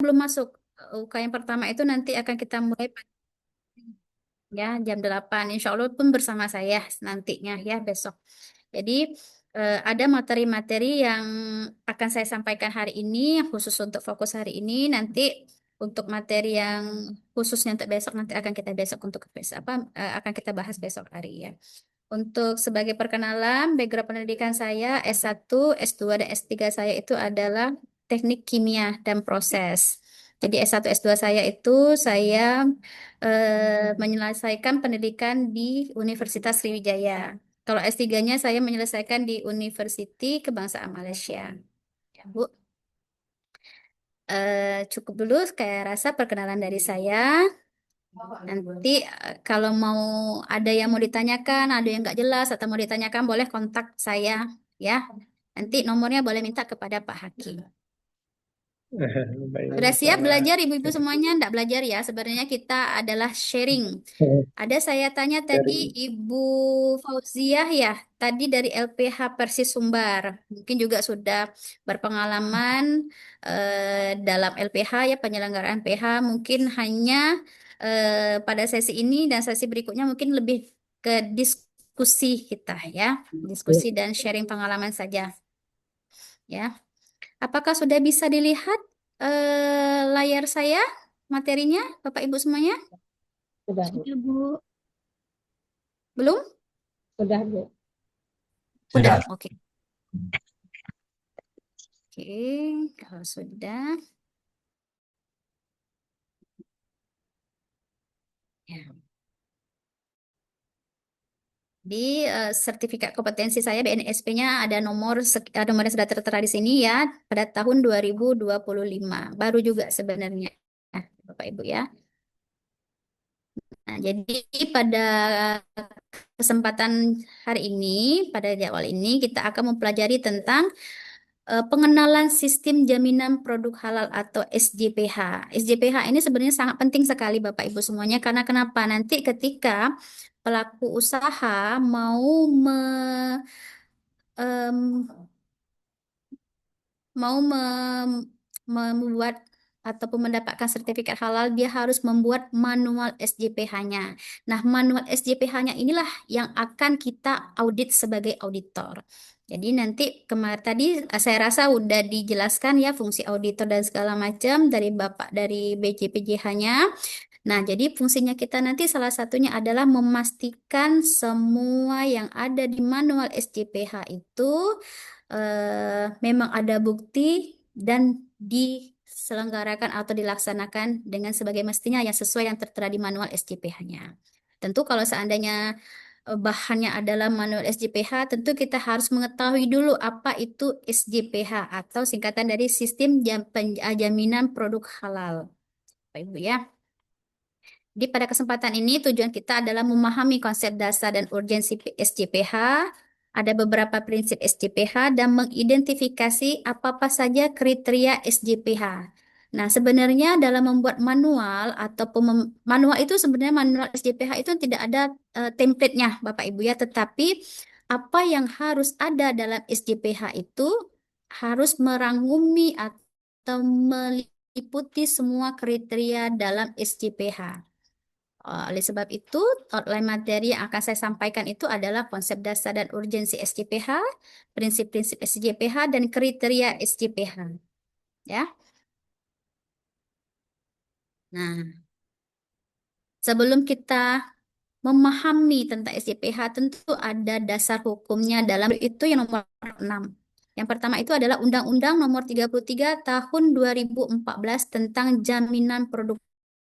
belum masuk. UK yang pertama itu nanti akan kita mulai ya jam 8. Insya Allah pun bersama saya nantinya ya besok. Jadi ada materi-materi yang akan saya sampaikan hari ini, yang khusus untuk fokus hari ini. Nanti untuk materi yang khususnya untuk besok nanti akan kita besok untuk besok apa akan kita bahas besok hari ya. Untuk sebagai perkenalan, background pendidikan saya S1, S2, dan S3 saya itu adalah teknik kimia dan proses. Jadi S1, S2 saya itu saya menyelesaikan pendidikan di Universitas Sriwijaya. Kalau S3-nya saya menyelesaikan di University Kebangsaan Malaysia. Ya, Bu. Cukup dulu kayak rasa perkenalan dari saya. Nanti kalau mau ada yang mau ditanyakan, ada yang nggak jelas atau mau ditanyakan, boleh kontak saya ya. Nanti nomornya boleh minta kepada Pak Hakim. Baik, Sudah Masya siap Allah. belajar ibu-ibu semuanya? Enggak belajar ya. Sebenarnya kita adalah sharing. Ada saya tanya tadi Dari Ibu Fauziah ya, tadi dari LPH Persis Sumbar. Mungkin juga sudah berpengalaman dalam LPH ya, penyelenggaraan PH. Mungkin hanya pada sesi ini dan sesi berikutnya mungkin lebih ke diskusi kita ya, diskusi dan sharing pengalaman saja ya. Apakah sudah bisa dilihat layar saya, materinya, Bapak Ibu semuanya? sudah, Bu. Sudah, Bu. Belum? Sudah, Bu. Udah, Sudah. oke. Oke, kalau sudah, ya. Di sertifikat kompetensi saya BNSP-nya ada nomor yang sudah tertera di sini ya pada tahun 2025. Baru juga sebenarnya, Bapak Ibu ya. Nah, jadi pada kesempatan hari ini, pada jadwal ini kita akan mempelajari tentang pengenalan sistem jaminan produk halal atau SJPH. SJPH ini sebenarnya sangat penting sekali Bapak Ibu semuanya karena kenapa? Nanti ketika pelaku usaha mau em, membuat ataupun mendapatkan sertifikat halal, dia harus membuat manual SJPH-nya. Nah, manual SJPH-nya inilah yang akan kita audit sebagai auditor. Jadi nanti kemarin tadi saya rasa udah dijelaskan ya fungsi auditor dan segala macam dari Bapak dari BJPJH-nya. Nah, jadi fungsinya kita nanti salah satunya adalah memastikan semua yang ada di manual SJPH itu memang ada bukti dan diselenggarakan atau dilaksanakan dengan sebagai mestinya yang sesuai yang tertera di manual SJPH-nya. Tentu kalau seandainya bahannya adalah manual SJPH, tentu kita harus mengetahui dulu apa itu SJPH atau singkatan dari Sistem Jaminan Produk Halal. Bapak Ibu ya. Di pada kesempatan ini tujuan kita adalah memahami konsep dasar dan urgensi SJPH, ada beberapa prinsip SJPH dan mengidentifikasi apa-apa saja kriteria SJPH. Nah, sebenarnya dalam membuat manual ataupun manual itu sebenarnya manual SJPH itu tidak ada template-nya Bapak Ibu ya, tetapi apa yang harus ada dalam SJPH itu harus merangkumi atau meliputi semua kriteria dalam SJPH. Oleh sebab itu, outline materi yang akan saya sampaikan itu adalah konsep dasar dan urgensi SJPH, prinsip-prinsip SJPH, dan kriteria SJPH. Ya. Nah, sebelum kita memahami tentang SJPH, tentu ada dasar hukumnya dalam itu yang nomor 6. Yang pertama itu adalah Undang-Undang Nomor 33 Tahun 2014 tentang Jaminan Produk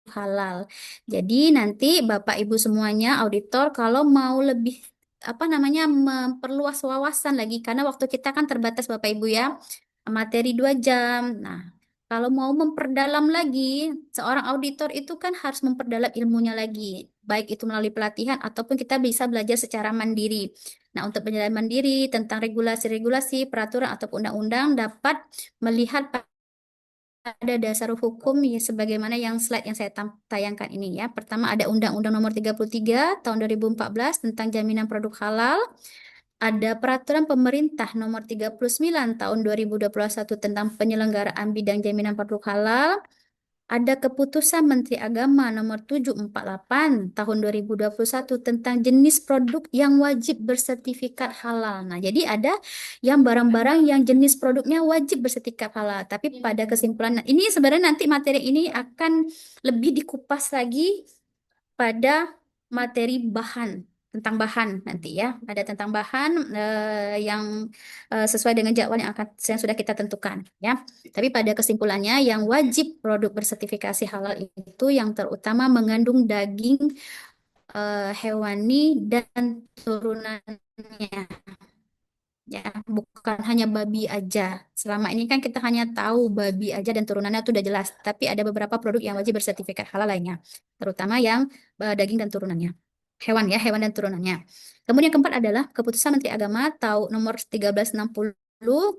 Halal. Jadi nanti Bapak Ibu semuanya auditor kalau mau lebih apa namanya memperluas wawasan lagi karena waktu kita kan terbatas Bapak Ibu ya materi 2 jam. Nah, kalau mau memperdalam lagi seorang auditor itu kan harus memperdalam ilmunya lagi baik itu melalui pelatihan ataupun kita bisa belajar secara mandiri. Nah, untuk belajar mandiri tentang regulasi-regulasi, peraturan ataupun undang-undang dapat melihat ada dasar hukum ya, sebagaimana yang slide yang saya tayangkan ini ya. Pertama ada Undang-Undang Nomor 33 Tahun 2014 tentang Jaminan Produk Halal. Ada Peraturan Pemerintah Nomor 39 Tahun 2021 tentang penyelenggaraan bidang jaminan produk halal. ada keputusan Menteri Agama nomor 748 tahun 2021 tentang jenis produk yang wajib bersertifikat halal. Nah, jadi ada yang barang-barang yang jenis produknya wajib bersertifikat halal. Tapi pada kesimpulan, nah, ini sebenarnya nanti materi ini akan lebih dikupas lagi pada materi bahan tentang bahan nanti ya, ada tentang bahan yang sesuai dengan jadwal yang sudah kita tentukan ya. Tapi pada kesimpulannya yang wajib produk bersertifikasi halal itu yang terutama mengandung daging hewani dan turunannya ya, bukan hanya babi aja. Selama ini kan kita hanya tahu babi aja dan turunannya itu udah jelas, tapi ada beberapa produk yang wajib bersertifikat halal lainnya, terutama yang daging dan turunannya. Hewan ya, hewan dan turunannya. Kemudian yang keempat adalah Keputusan Menteri Agama tahun nomor 1360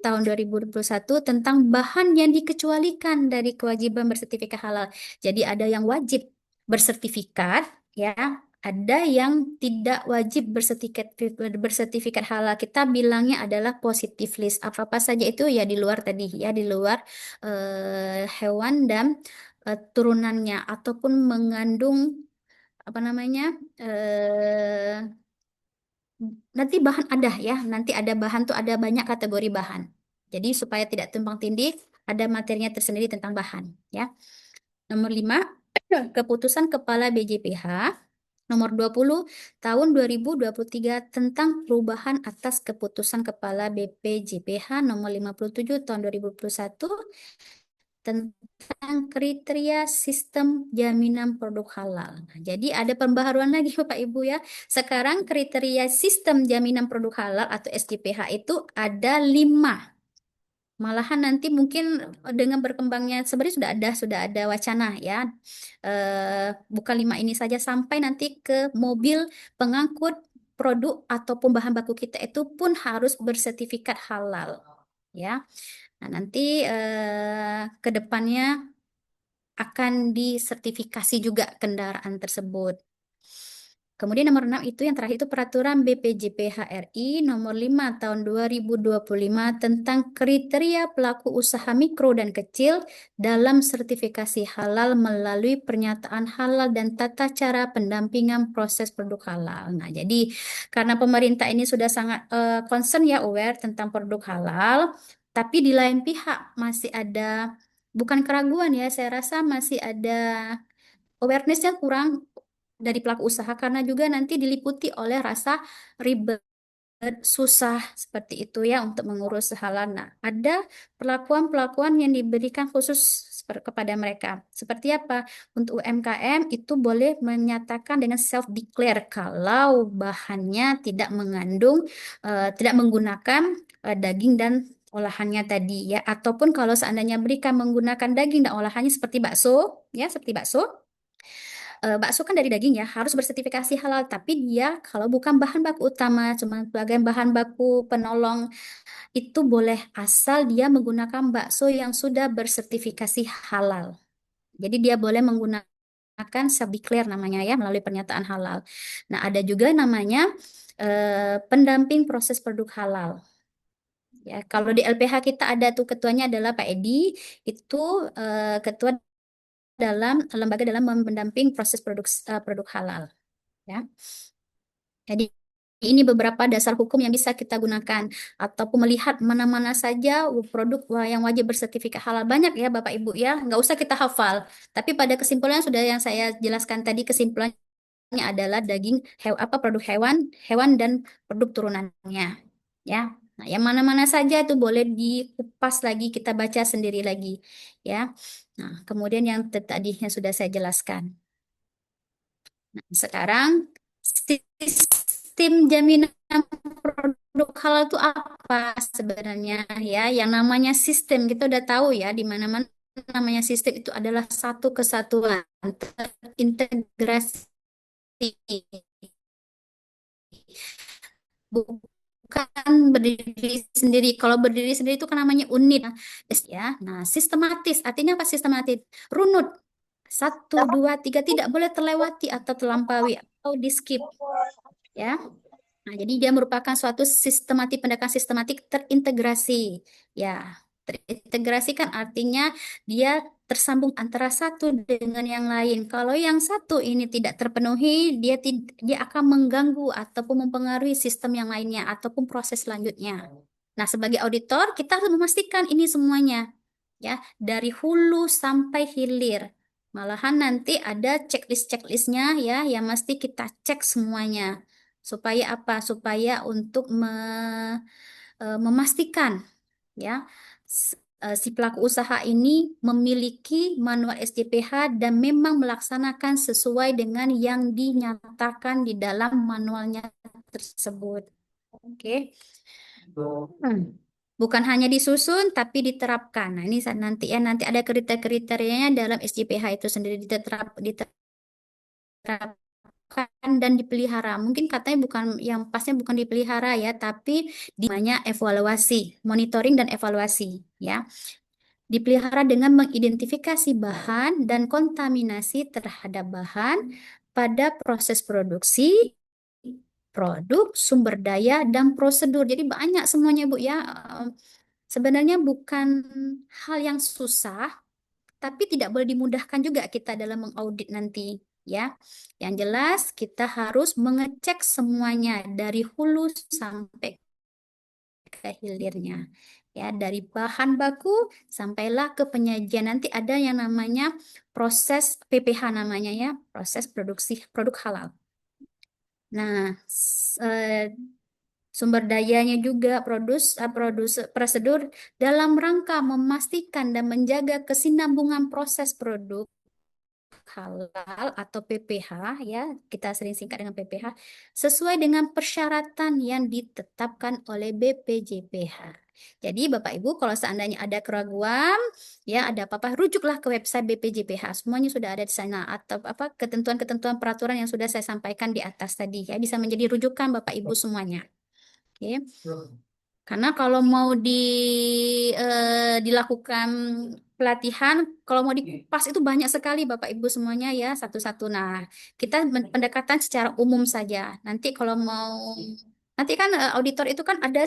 tahun 2021 tentang bahan yang dikecualikan dari kewajiban bersertifikat halal. Jadi ada yang wajib bersertifikat ya, ada yang tidak wajib bersertifikat halal. Kita bilangnya adalah positive list. Apa-apa saja itu ya di luar tadi ya, di luar hewan dan turunannya ataupun mengandung apa namanya? Nanti bahan ada ya, nanti ada bahan tuh ada banyak kategori bahan. Jadi supaya tidak tumpang tindih, ada materinya tersendiri tentang bahan ya. Nomor 5, Keputusan Kepala BJPH Nomor 20 tahun 2023 tentang perubahan atas Keputusan Kepala BPJPH Nomor 57 tahun 2021 tentang kriteria sistem jaminan produk halal. Nah, jadi ada pembaharuan lagi Bapak Ibu ya. Sekarang kriteria sistem jaminan produk halal atau SJPH itu ada 5. Malahan nanti mungkin dengan berkembangnya sebenarnya sudah ada wacana ya. Bukan 5 ini saja sampai nanti ke mobil pengangkut produk ataupun bahan baku kita itu pun harus bersertifikat halal ya. Nah, nanti ke depannya akan disertifikasi juga kendaraan tersebut. Kemudian nomor 6 itu yang terakhir itu Peraturan BPJPH RI nomor 5 tahun 2025 tentang kriteria pelaku usaha mikro dan kecil dalam sertifikasi halal melalui pernyataan halal dan tata cara pendampingan proses produk halal. Nah, jadi karena pemerintah ini sudah sangat concern ya, aware tentang produk halal, tapi di lain pihak masih ada bukan keraguan ya, saya rasa masih ada awareness-nya kurang dari pelaku usaha karena juga nanti diliputi oleh rasa ribet, susah seperti itu ya untuk mengurus halal. Nah, ada perlakuan-perlakuan yang diberikan khusus kepada mereka. Seperti apa? Untuk UMKM itu boleh menyatakan dengan self-declare kalau bahannya tidak mengandung, tidak menggunakan daging dan olahannya tadi ya. Ataupun kalau seandainya berikan menggunakan daging dan olahannya seperti bakso, ya seperti bakso, bakso kan dari daging ya, harus bersertifikasi halal. Tapi dia kalau bukan bahan baku utama, cuma sebagai bahan baku penolong, itu boleh asal dia menggunakan bakso yang sudah bersertifikasi halal. Jadi dia boleh menggunakan self-declare namanya ya, melalui pernyataan halal. Nah, ada juga namanya pendamping proses produk halal. Ya, kalau di LPH kita ada tuh ketuanya adalah Pak Edi, itu ketua dalam lembaga dalam mendamping proses produk halal. Ya. Jadi ini beberapa dasar hukum yang bisa kita gunakan ataupun melihat mana-mana saja produk yang wajib bersertifikat halal. Banyak ya Bapak Ibu ya, nggak usah kita hafal. Tapi pada kesimpulan sudah yang saya jelaskan tadi kesimpulannya adalah daging apa produk hewan, hewan dan produk turunannya. Ya. Nah, yang mana-mana saja itu boleh dikupas lagi, kita baca sendiri lagi ya. Nah, kemudian yang tadi yang sudah saya jelaskan. Nah, sekarang sistem jaminan produk halal itu apa sebenarnya ya? Yang namanya sistem kita udah tahu ya, di mana-mana namanya sistem itu adalah satu kesatuan terintegrasi, bukan berdiri sendiri. Kalau berdiri sendiri itu kan namanya unit ya. Nah, sistematis artinya apa sistematis? Runut. Satu, dua, tiga tidak boleh terlewati atau terlampaui atau di skip ya. Nah, jadi dia merupakan suatu sistematik pendekatan sistematik terintegrasi ya. Terintegrasi kan artinya dia tersambung antara satu dengan yang lain. Kalau yang satu ini tidak terpenuhi, dia akan mengganggu ataupun mempengaruhi sistem yang lainnya ataupun proses selanjutnya. Nah, sebagai auditor kita harus memastikan ini semuanya, ya, dari hulu sampai hilir. Malahan nanti ada checklist-checklistnya, ya, yang mesti kita cek semuanya. Supaya apa? Supaya untuk memastikan, ya, si pelaku usaha ini memiliki manual SJPH dan memang melaksanakan sesuai dengan yang dinyatakan di dalam manualnya tersebut. Oke. Bukan hanya disusun tapi diterapkan. Nah, ini nanti ada kriteria-kriterianya dalam SJPH itu sendiri diterapkan dan dipelihara. Mungkin katanya bukan yang pasnya bukan dipelihara ya, tapi namanya evaluasi, monitoring dan evaluasi, ya. Dipelihara dengan mengidentifikasi bahan dan kontaminasi terhadap bahan pada proses produksi, produk, sumber daya, dan prosedur. Jadi banyak semuanya, Bu, ya. Sebenarnya bukan hal yang susah, tapi tidak boleh dimudahkan juga kita dalam mengaudit nanti, ya. Yang jelas kita harus mengecek semuanya dari hulu sampai ke hilirnya. Ya, dari bahan baku sampailah ke penyajian. Nanti ada yang namanya proses PPH namanya, ya, proses produksi produk halal. Nah, sumber dayanya juga prosedur dalam rangka memastikan dan menjaga kesinambungan proses produk halal atau PPH, ya, kita sering singkat dengan PPH, sesuai dengan persyaratan yang ditetapkan oleh BPJPH. Jadi Bapak Ibu kalau seandainya ada keraguan, ya, ada apa-apa, rujuklah ke website BPJPH. Semuanya sudah ada di sana, atau apa ketentuan-ketentuan peraturan yang sudah saya sampaikan di atas tadi, ya, bisa menjadi rujukan Bapak Ibu semuanya. Oke. Karena kalau mau dilakukan pelatihan, kalau mau dipas itu banyak sekali Bapak Ibu semuanya, ya, satu-satu. Nah, kita pendekatan secara umum saja. Nanti kan auditor itu kan ada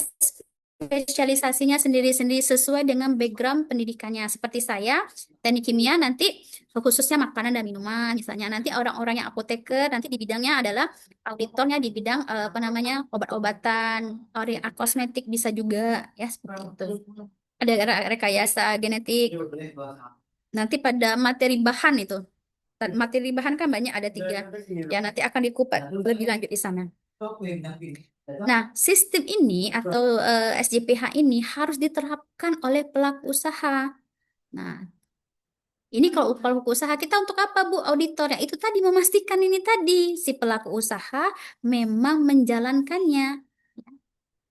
spesialisasinya sendiri-sendiri sesuai dengan background pendidikannya. Seperti saya, teknik kimia, nanti khususnya makanan dan minuman. Misalnya nanti orang-orang yang apoteker nanti di bidangnya adalah auditornya di bidang apa namanya, obat-obatan, area kosmetik bisa juga, ya, seperti itu. Ada rekayasa genetik. Nanti pada materi bahan itu, materi bahan kan banyak, ada 3. Ya, nanti akan dikupas lebih lanjut di sana. Nah, sistem ini atau SJPH ini harus diterapkan oleh pelaku usaha. Nah, ini kalau pelaku usaha kita untuk apa, Bu? Auditor. Ya, itu tadi memastikan ini tadi si pelaku usaha memang menjalankannya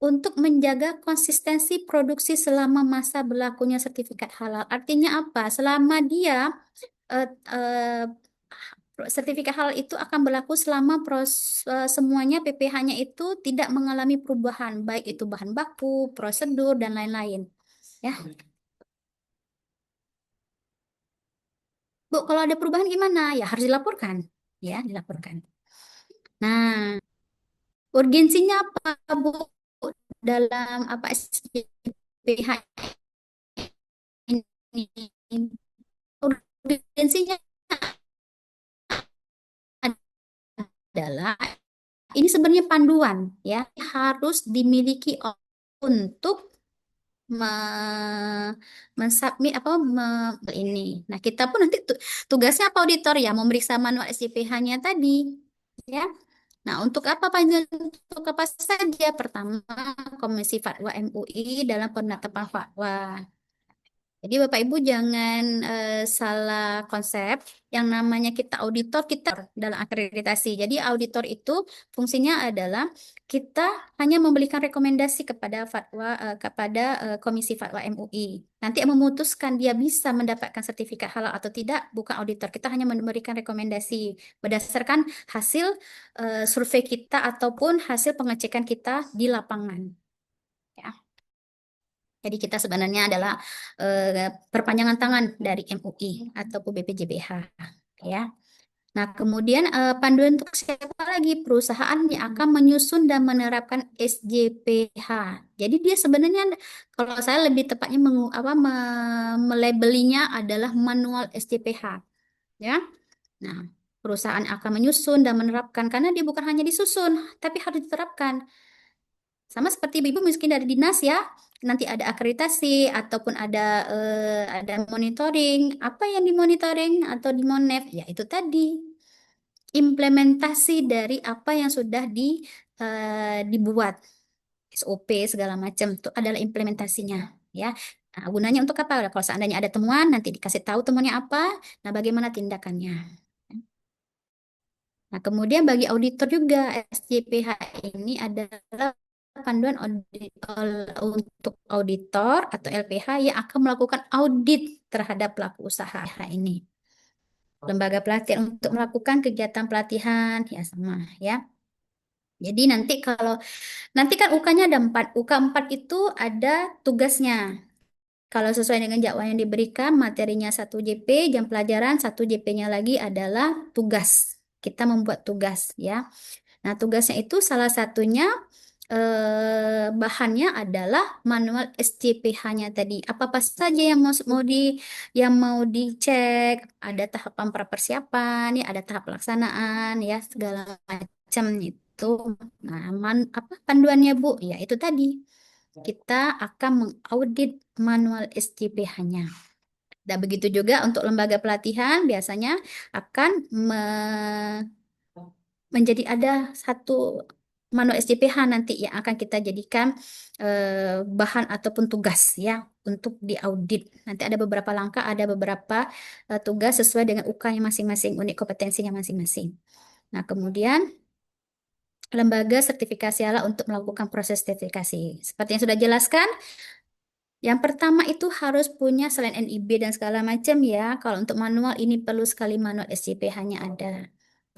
untuk menjaga konsistensi produksi selama masa berlakunya sertifikat halal. Artinya apa? Selama dia eh, eh, sertifikat halal itu akan berlaku selama semuanya PPH-nya itu tidak mengalami perubahan, baik itu bahan baku, prosedur, dan lain-lain. Ya, Bu, kalau ada perubahan gimana? Ya harus dilaporkan. Ya, dilaporkan. Nah, urgensinya apa, Bu, dalam apa SPH ini? Urgensinya adalah ini sebenarnya panduan, ya, harus dimiliki untuk mensubmit apa ini. Nah, kita pun nanti tugasnya apa auditor, ya, memeriksa manual SJPH-nya tadi, ya. Nah, untuk apa panggilan, untuk apa saja? Pertama, Komisi Fatwa MUI dalam penetapan fatwa. Jadi Bapak Ibu jangan salah konsep. Yang namanya kita auditor, kita dalam akreditasi. Jadi auditor itu fungsinya adalah kita hanya memberikan rekomendasi kepada Komisi Fatwa MUI. Nanti yang memutuskan dia bisa mendapatkan sertifikat halal atau tidak bukan auditor. Kita hanya memberikan rekomendasi berdasarkan hasil survei kita ataupun hasil pengecekan kita di lapangan. Ya. Jadi kita sebenarnya adalah perpanjangan tangan dari MUI ataupun BPJBH, ya. Nah, kemudian panduan untuk siapa lagi? Perusahaan yang akan menyusun dan menerapkan SJPH. Jadi dia sebenarnya kalau saya lebih tepatnya melabelinya adalah manual SJPH, ya. Nah, perusahaan akan menyusun dan menerapkan karena dia bukan hanya disusun, tapi harus diterapkan. Sama seperti ibu mungkin dari dinas ya, nanti ada akreditasi ataupun ada monitoring. Apa yang dimonitoring atau dimonef? Ya itu tadi implementasi dari apa yang sudah dibuat SOP segala macam itu adalah implementasinya ya. Nah, gunanya untuk apa? Kalau seandainya ada temuan nanti dikasih tahu temuannya apa, nah bagaimana tindakannya. Nah, kemudian bagi auditor juga SJPH ini adalah panduan untuk auditor atau LPH yang akan melakukan audit terhadap pelaku usaha ini. Lembaga pelatihan untuk melakukan kegiatan pelatihan ya sama ya. Jadi nanti kan UK-nya ada 4. UK 4 itu ada tugasnya. Kalau sesuai dengan jadwal yang diberikan, materinya 1 JP, jam pelajaran 1 JP-nya lagi adalah tugas. Kita membuat tugas ya. Nah, tugasnya itu salah satunya bahannya adalah manual SCPH-nya tadi. Apa-apa saja yang mau dicek, ada tahapan prapersiapan, ya, ada tahap pelaksanaan, ya segala macam itu. Nah, apa panduannya Bu? Ya itu tadi. Kita akan mengaudit manual SCPH-nya. Dan begitu juga untuk lembaga pelatihan biasanya akan menjadi ada satu manual SJPH nanti yang akan kita jadikan bahan ataupun tugas ya untuk diaudit. Nanti ada beberapa langkah, ada beberapa tugas sesuai dengan UK-nya masing-masing, unit kompetensinya masing-masing. Nah, kemudian lembaga sertifikasi halal untuk melakukan proses sertifikasi. Seperti yang sudah jelaskan, yang pertama itu harus punya selain NIB dan segala macam ya. Kalau untuk manual ini perlu sekali manual SJPH-nya ada.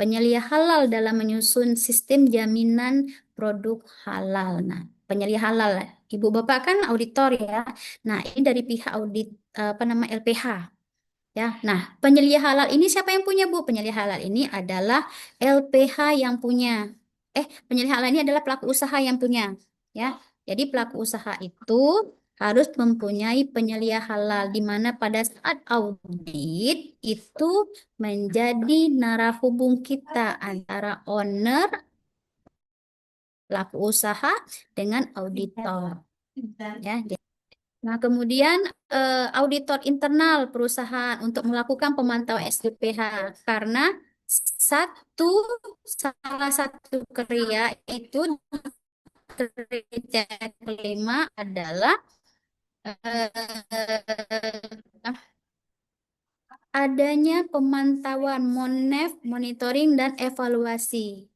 Penyelia halal dalam menyusun sistem jaminan produk halal. Nah, penyelia halal, Ibu Bapak kan auditor ya. Nah, ini dari pihak audit apa nama LPH ya. Nah, penyelia halal ini siapa yang punya Bu? Penyelia halal ini adalah LPH yang punya. Penyelia halal ini adalah pelaku usaha yang punya ya. Jadi pelaku usaha itu harus mempunyai penyelia halal di mana pada saat audit itu menjadi narahubung kita antara owner, pelaku usaha dengan auditor. Ya, nah, kemudian auditor internal perusahaan untuk melakukan pemantauan SPH karena satu salah satu kriteria itu kriteria kelima adalah eh, adanya pemantauan MONEF, monitoring dan evaluasi.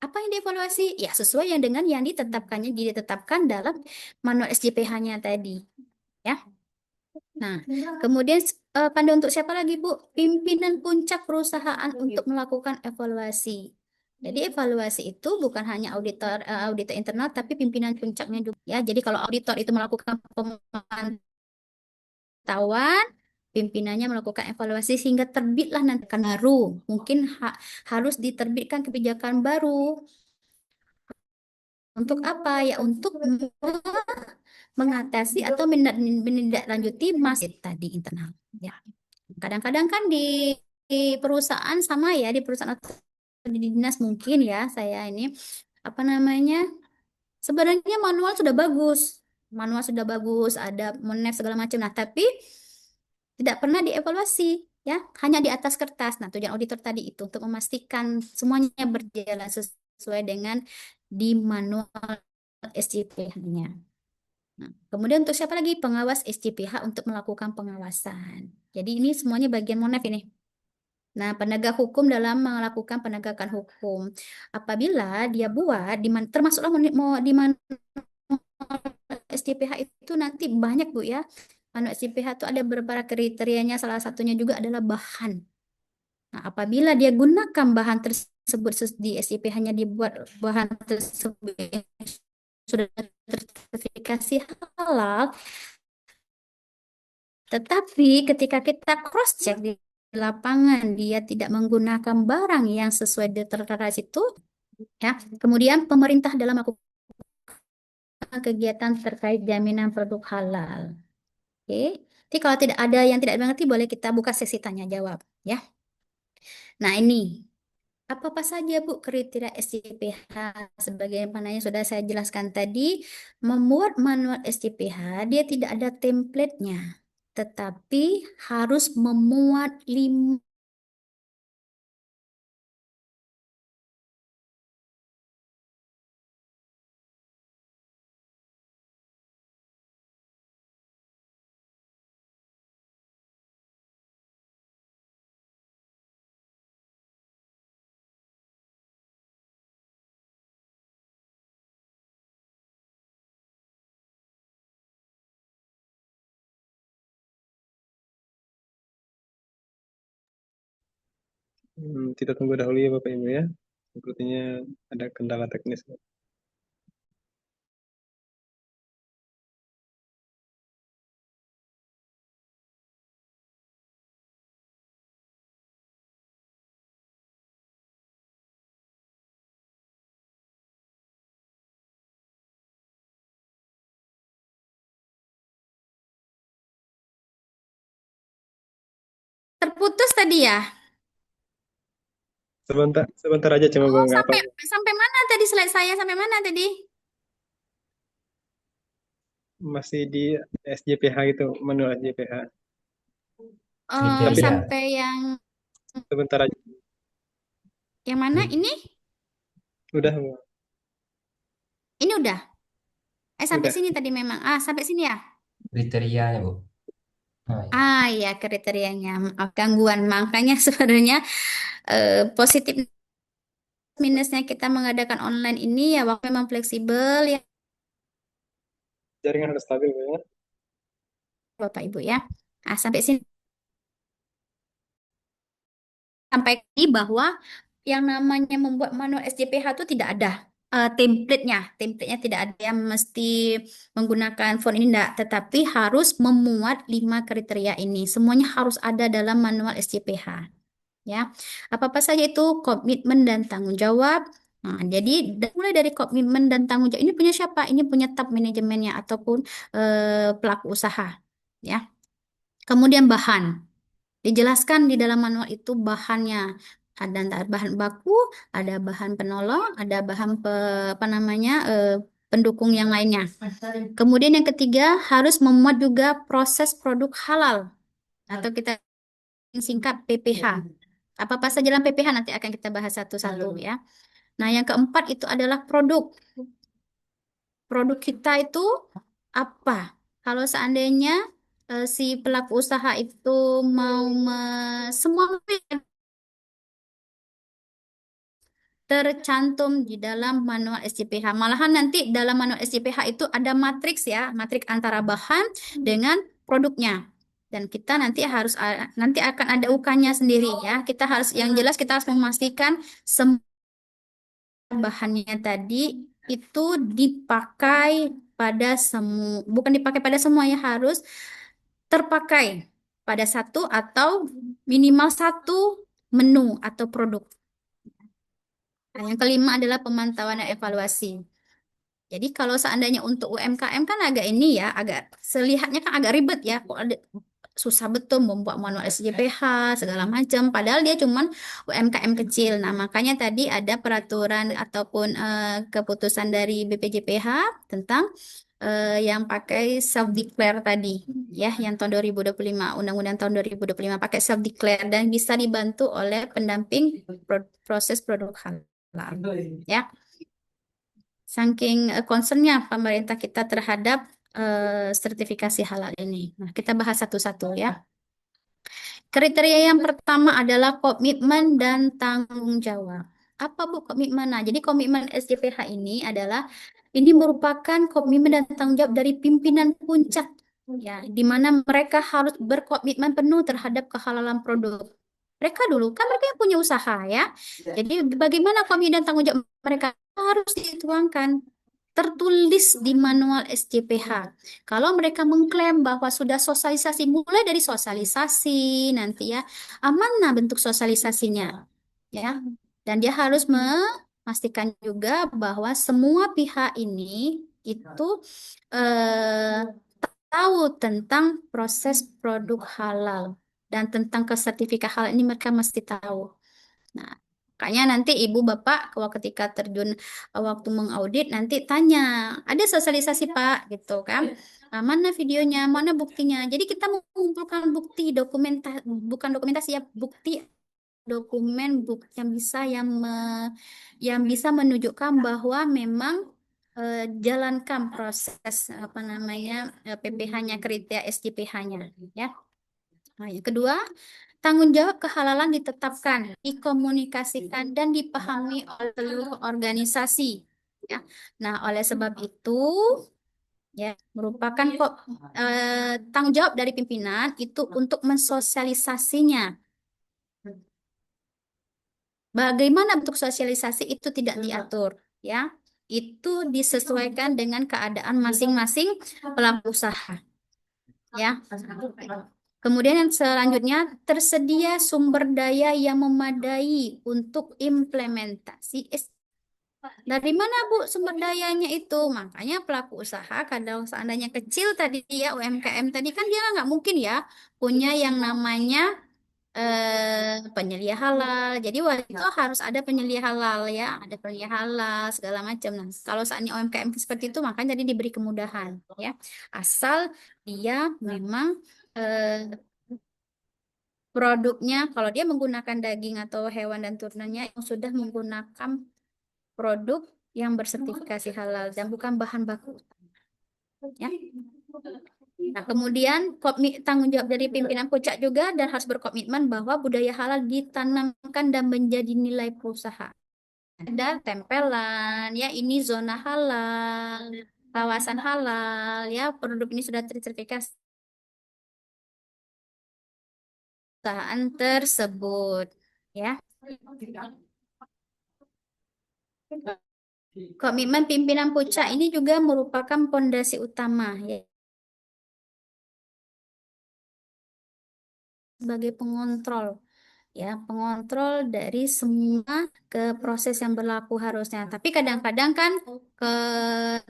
Apa yang dievaluasi? Ya, sesuai yang dengan yang ditetapkan dalam manual SJPH-nya tadi. Ya. Nah, kemudian pandu untuk siapa lagi, Bu? Pimpinan puncak perusahaan untuk melakukan evaluasi. Jadi evaluasi itu bukan hanya auditor internal, tapi pimpinan puncaknya juga. Ya, jadi kalau auditor itu melakukan pemantauan, pimpinannya melakukan evaluasi sehingga terbitlah nanti kan baru. Mungkin harus diterbitkan kebijakan baru. Untuk apa? Ya untuk mengatasi atau menindaklanjuti masih tadi internal. Ya. Kadang-kadang kan di perusahaan sama ya, di perusahaan atau di dinas mungkin ya, saya ini apa namanya? Sebenarnya manual sudah bagus. Manual sudah bagus, ada monef segala macam. Nah, tapi tidak pernah dievaluasi ya, hanya di atas kertas. Nah, tujuan auditor tadi itu untuk memastikan semuanya berjalan sesuai dengan di manual SJP-nya. Nah, kemudian untuk siapa lagi? Pengawas SJPH untuk melakukan pengawasan. Jadi ini semuanya bagian monef ini. Nah, penegak hukum dalam melakukan penegakan hukum. Apabila dia buat, termasuklah mau di mana SJPH itu nanti banyak Bu ya. Anu SJPH itu ada beberapa kriterianya, salah satunya juga adalah bahan. Nah, apabila dia gunakan bahan tersebut di SJPH hanya dibuat bahan tersebut yang sudah tersertifikasi halal, tetapi ketika kita cross check lapangan dia tidak menggunakan barang yang sesuai tera situ, ya. Kemudian pemerintah dalam melakukan kegiatan terkait jaminan produk halal. Oke. Jadi kalau tidak ada yang tidak mengerti, boleh kita buka sesi tanya jawab, ya. Nah, ini apa-apa saja Bu kriteria SJPH sebagaimana yang sudah saya jelaskan tadi, membuat manual SJPH dia tidak ada template-nya, tetapi harus memuat 5. Kita tunggu dahulu ya Bapak Ibu ya. Sepertinya ada kendala teknis. Terputus tadi ya? Sebentar aja cuma Oh, nggak apa. sampai mana tadi slide saya? Sampai mana tadi? Masih di SJPH itu, manual SJPH. Oh, Tapi Kriteria. sampai sebentar aja. yang mana Kri- ini? Udah, Ini udah. Sampai udah. sini tadi memang. Sampai sini ya? Kriterianya, Bu. Oh, iya. Ya kriterianya. Maaf, gangguan. Makanya sebenarnya positif minusnya kita mengadakan online ini ya waktu memang fleksibel ya Jaringan harus stabil ya. Bapak Ibu ya. Sampai sini sampai ini bahwa yang namanya membuat manual SJPH itu tidak ada template-nya. Template-nya tidak ada yang mesti menggunakan font ini enggak, tetapi harus memuat 5 kriteria ini. Semuanya harus ada dalam manual SJPH. Ya, apa-apa saja itu komitmen dan tanggung jawab. Nah, jadi mulai dari komitmen dan tanggung jawab ini punya siapa? Ini punya top manajemennya ataupun pelaku usaha, ya. Kemudian bahan dijelaskan di dalam manual itu bahannya. Ada antara bahan baku, ada bahan penolong, ada bahan apa namanya pendukung yang lainnya. Kemudian yang ketiga harus memuat juga proses produk halal atau kita singkat PPH. Apa-apa saja dalam PPH nanti akan kita bahas satu-satu ya. Nah, yang keempat itu adalah produk. Produk kita itu apa? Kalau seandainya si pelaku usaha itu mau semua tercantum di dalam manual SJPH. Malahan nanti dalam manual SJPH itu ada matriks ya, matriks antara bahan dengan produknya. Dan kita nanti akan ada UK-nya sendiri ya. Kita harus yang jelas kita harus memastikan semua bahannya tadi itu dipakai pada semua, bukan dipakai pada semua ya, harus terpakai pada satu atau minimal satu menu atau produk. Nah, yang kelima adalah pemantauan dan evaluasi. Jadi kalau seandainya untuk UMKM kan agak ini ya, agak selihatnya kan agak ribet ya, kok ada susah betul membuat manual SJPH segala macam. Padahal dia cuman UMKM kecil. Nah makanya tadi ada peraturan ataupun keputusan dari BPJPH tentang yang pakai self declare tadi, ya, yang tahun 2025, Undang-Undang tahun 2025 pakai self declare dan bisa dibantu oleh pendamping proses produk halal, ya. Saking concernnya pemerintah kita terhadap sertifikasi halal ini. Nah, kita bahas satu-satu ya. Kriteria yang pertama adalah komitmen dan tanggung jawab. Apa Bu komitmen? Nah, jadi komitmen SJPH ini merupakan komitmen dan tanggung jawab dari pimpinan puncak ya, di mana mereka harus berkomitmen penuh terhadap kehalalan produk. Mereka dulu kan mereka yang punya usaha ya. Jadi bagaimana komitmen dan tanggung jawab mereka harus dituangkan tertulis di manual SCPH. Kalau mereka mengklaim bahwa sudah sosialisasi, mulai dari sosialisasi nanti ya, mana bentuk sosialisasinya, ya. Dan dia harus memastikan juga bahwa semua pihak ini itu eh, tahu tentang proses produk halal dan tentang kesertifikat halal ini mereka mesti tahu. Nah, makanya nanti ibu bapak kalau ketika terjun waktu mengaudit nanti tanya, ada sosialisasi Pak gitu kan? Nah, mana videonya, mana buktinya? Jadi kita mengumpulkan bukti bukan dokumentasi ya, bukti dokumen bukti yang bisa menunjukkan bahwa memang jalankan proses apa namanya PPH-nya kriteria SJPH-nya ya. Nah, yang kedua, tanggung jawab kehalalan ditetapkan, dikomunikasikan, dan dipahami oleh seluruh organisasi. Ya. Nah, oleh sebab itu, ya merupakan kok tanggung jawab dari pimpinan itu untuk mensosialisasinya. Bagaimana bentuk sosialisasi itu tidak diatur, ya. Itu disesuaikan dengan keadaan masing-masing pelaku usaha, ya. Kemudian yang selanjutnya, tersedia sumber daya yang memadai untuk implementasi. Dari mana Bu sumber dayanya itu? Makanya pelaku usaha kadang seandainya kecil tadi ya UMKM tadi kan dia nggak mungkin ya punya yang namanya penyelia halal. Jadi waktu itu harus ada penyelia halal ya, ada penyelia halal segala macam. Nah, kalau seandainya UMKM seperti itu makanya jadi diberi kemudahan ya. Asal dia memang produknya kalau dia menggunakan daging atau hewan dan turunannya yang sudah menggunakan produk yang bersertifikasi halal dan bukan bahan baku ya. Nah, kemudian tanggung jawab dari pimpinan puncak juga dan harus berkomitmen bahwa budaya halal ditanamkan dan menjadi nilai perusahaan. Ada tempelan, ya ini zona halal, kawasan halal, ya produk ini sudah tersertifikasi perusahaan tersebut, ya. Komitmen pimpinan puncak ini juga merupakan pondasi utama, ya. Sebagai pengontrol ya pengontrol dari semua ke proses yang berlaku harusnya tapi kadang-kadang kan ke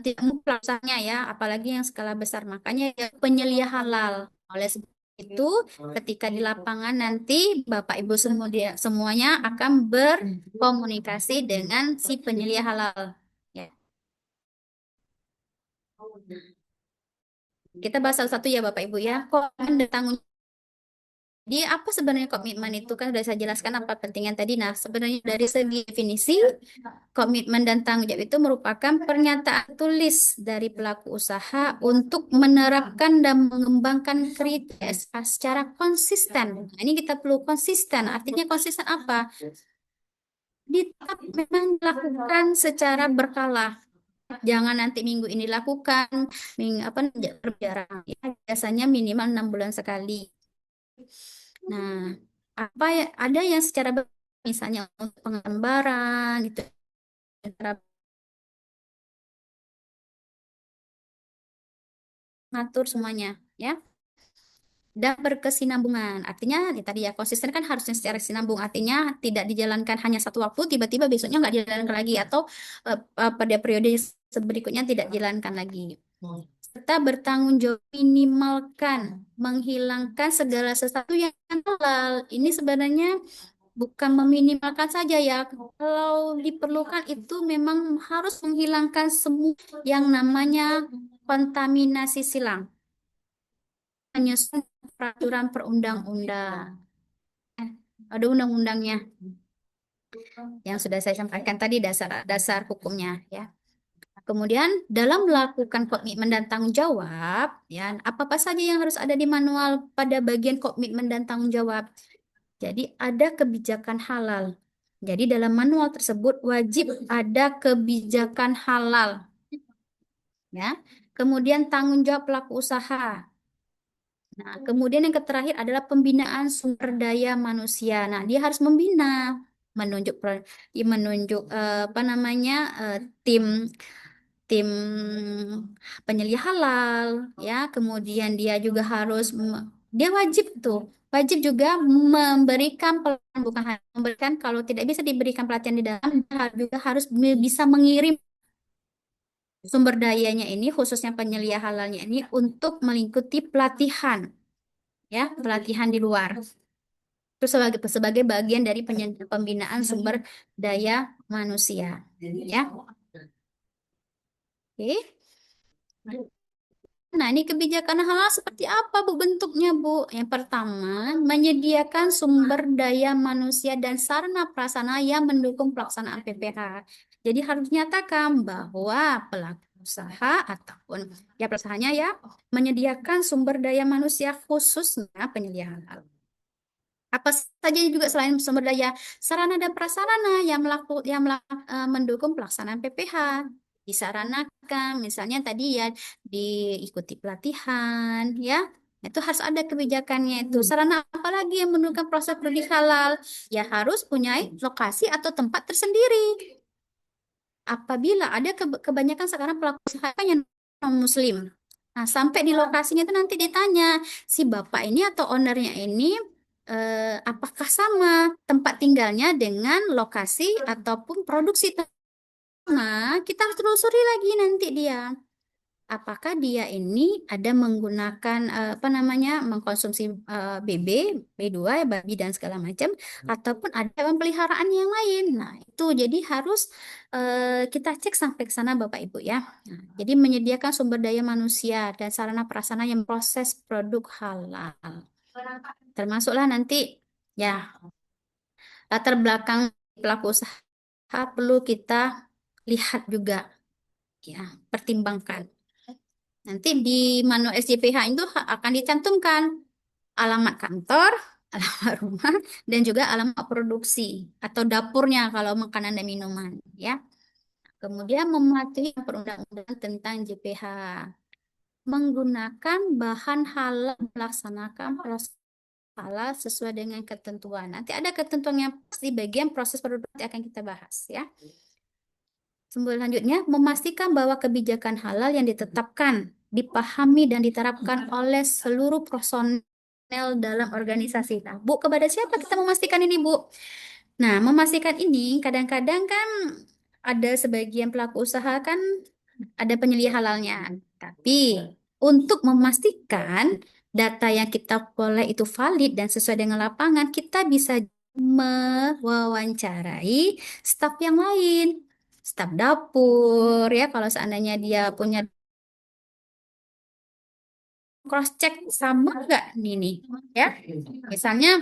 tidak melaksanya ya apalagi yang skala besar makanya ya, penyelia halal oleh sebab itu ketika di lapangan nanti Bapak Ibu semuanya akan berkomunikasi dengan si penyelia halal ya. Kita bahas satu-satu ya Bapak Ibu ya kok tanggung. Jadi apa sebenarnya komitmen itu kan sudah saya jelaskan apa pentingnya tadi. Nah, sebenarnya dari segi definisi, komitmen dan tanggung jawab itu merupakan pernyataan tulis dari pelaku usaha untuk menerapkan dan mengembangkan kriteria secara konsisten. Nah, ini kita perlu konsisten. Artinya konsisten apa? Memang dilakukan secara berkala. Jangan nanti minggu ini lakukan, berjarak. Ya, biasanya minimal 6 bulan sekali. Nah, ada yang secara misalnya untuk penggambaran itu ngatur semuanya ya dan berkesinambungan artinya ya, tadi ya konsisten kan harusnya secara sinambung artinya tidak dijalankan hanya satu waktu tiba-tiba besoknya nggak dijalankan lagi atau pada periode berikutnya tidak dijalankan lagi serta bertanggung jawab minimalkan menghilangkan segala sesuatu yang halal ini sebenarnya bukan meminimalkan saja ya. Kalau diperlukan itu memang harus menghilangkan semua yang namanya kontaminasi silang. Menyusun peraturan perundang-undang. Ada undang-undangnya yang sudah saya sampaikan tadi dasar hukumnya ya. Kemudian dalam melakukan komitmen dan tanggung jawab, ya apa-apa saja yang harus ada di manual pada bagian komitmen dan tanggung jawab. Jadi ada kebijakan halal. Jadi dalam manual tersebut wajib ada kebijakan halal. Ya. Kemudian tanggung jawab pelaku usaha. Nah, kemudian yang terakhir adalah pembinaan sumber daya manusia. Nah, dia harus membina, menunjuk apa namanya tim tim penyelia halal, ya. Kemudian dia juga harus dia wajib juga memberikan pelatihan, bukan hanya memberikan, kalau tidak bisa diberikan pelatihan di dalam, dia juga harus bisa mengirim sumber dayanya ini, khususnya penyelia halalnya ini, untuk mengikuti pelatihan, ya, pelatihan di luar. Itu sebagai bagian dari pembinaan sumber daya manusia, ya. Oke. Nah, ini kebijakan halal seperti apa, Bu, bentuknya, Bu? Yang pertama, menyediakan sumber daya manusia dan sarana prasarana yang mendukung pelaksanaan PPH. Jadi harus dinyatakan bahwa pelaku usaha ataupun ya perusahaannya ya menyediakan sumber daya manusia khususnya penyelia halal. Apa saja juga selain sumber daya sarana dan prasarana yang mendukung pelaksanaan PPH. Disaranakan, misalnya tadi ya diikuti pelatihan, ya itu harus ada kebijakannya itu. Sarana apa lagi yang mendukung proses produk halal? Ya harus punya lokasi atau tempat tersendiri. Apabila ada kebanyakan sekarang pelaku usaha yang non-muslim. Nah, sampai di lokasinya itu nanti ditanya si bapak ini atau ownernya ini apakah sama tempat tinggalnya dengan lokasi ataupun produksi. Nah, kita harus telusuri lagi nanti dia. Apakah dia ini ada menggunakan apa namanya mengkonsumsi BB, B2, ya, babi dan segala macam, ataupun ada hewan peliharaan yang lain. Nah, itu jadi harus kita cek sampai ke sana Bapak Ibu ya. Nah, jadi menyediakan sumber daya manusia dan sarana prasarana yang proses produk halal. Termasuklah nanti ya latar belakang pelaku usaha perlu kita lihat juga ya, pertimbangkan. Nanti di manual SJPH itu akan dicantumkan alamat kantor, alamat rumah, dan juga alamat produksi atau dapurnya kalau makanan dan minuman, ya. Kemudian mematuhi perundang-undangan tentang JPH, menggunakan bahan halal, melaksanakan proses halal sesuai dengan ketentuan. Nanti ada ketentuan yang pas di bagian proses produksi akan kita bahas, ya. Selanjutnya, memastikan bahwa kebijakan halal yang ditetapkan, dipahami dan diterapkan oleh seluruh personel dalam organisasi. Nah, Bu, kepada siapa kita memastikan ini, Bu? Nah, memastikan ini kadang-kadang kan ada sebagian pelaku usaha kan ada penyelia halalnya. Tapi untuk memastikan data yang kita peroleh itu valid dan sesuai dengan lapangan, kita bisa mewawancarai staf yang lain, staf dapur ya kalau seandainya dia punya cross check sama nggak ini ya. Misalnya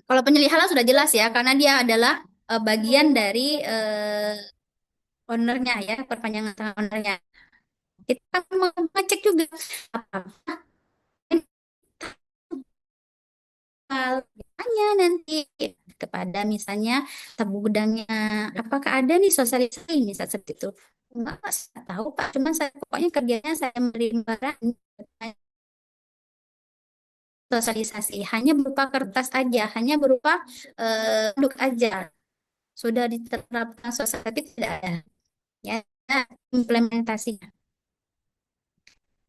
kalau penyelia halal sudah jelas ya karena dia adalah bagian dari ownernya ya, perpanjangan tangan ownernya. Kita mau ngecek juga apakah tanya nanti kepada misalnya tabu gudangnya apakah ada nih sosialisasi misal seperti itu. Enggak, saya tahu Pak, cuma saya pokoknya kerjanya saya beli barang sosialisasi hanya berupa kertas aja, hanya berupa produk aja. Sudah diterapkan sosialisasi tidak ada. Ya, implementasinya.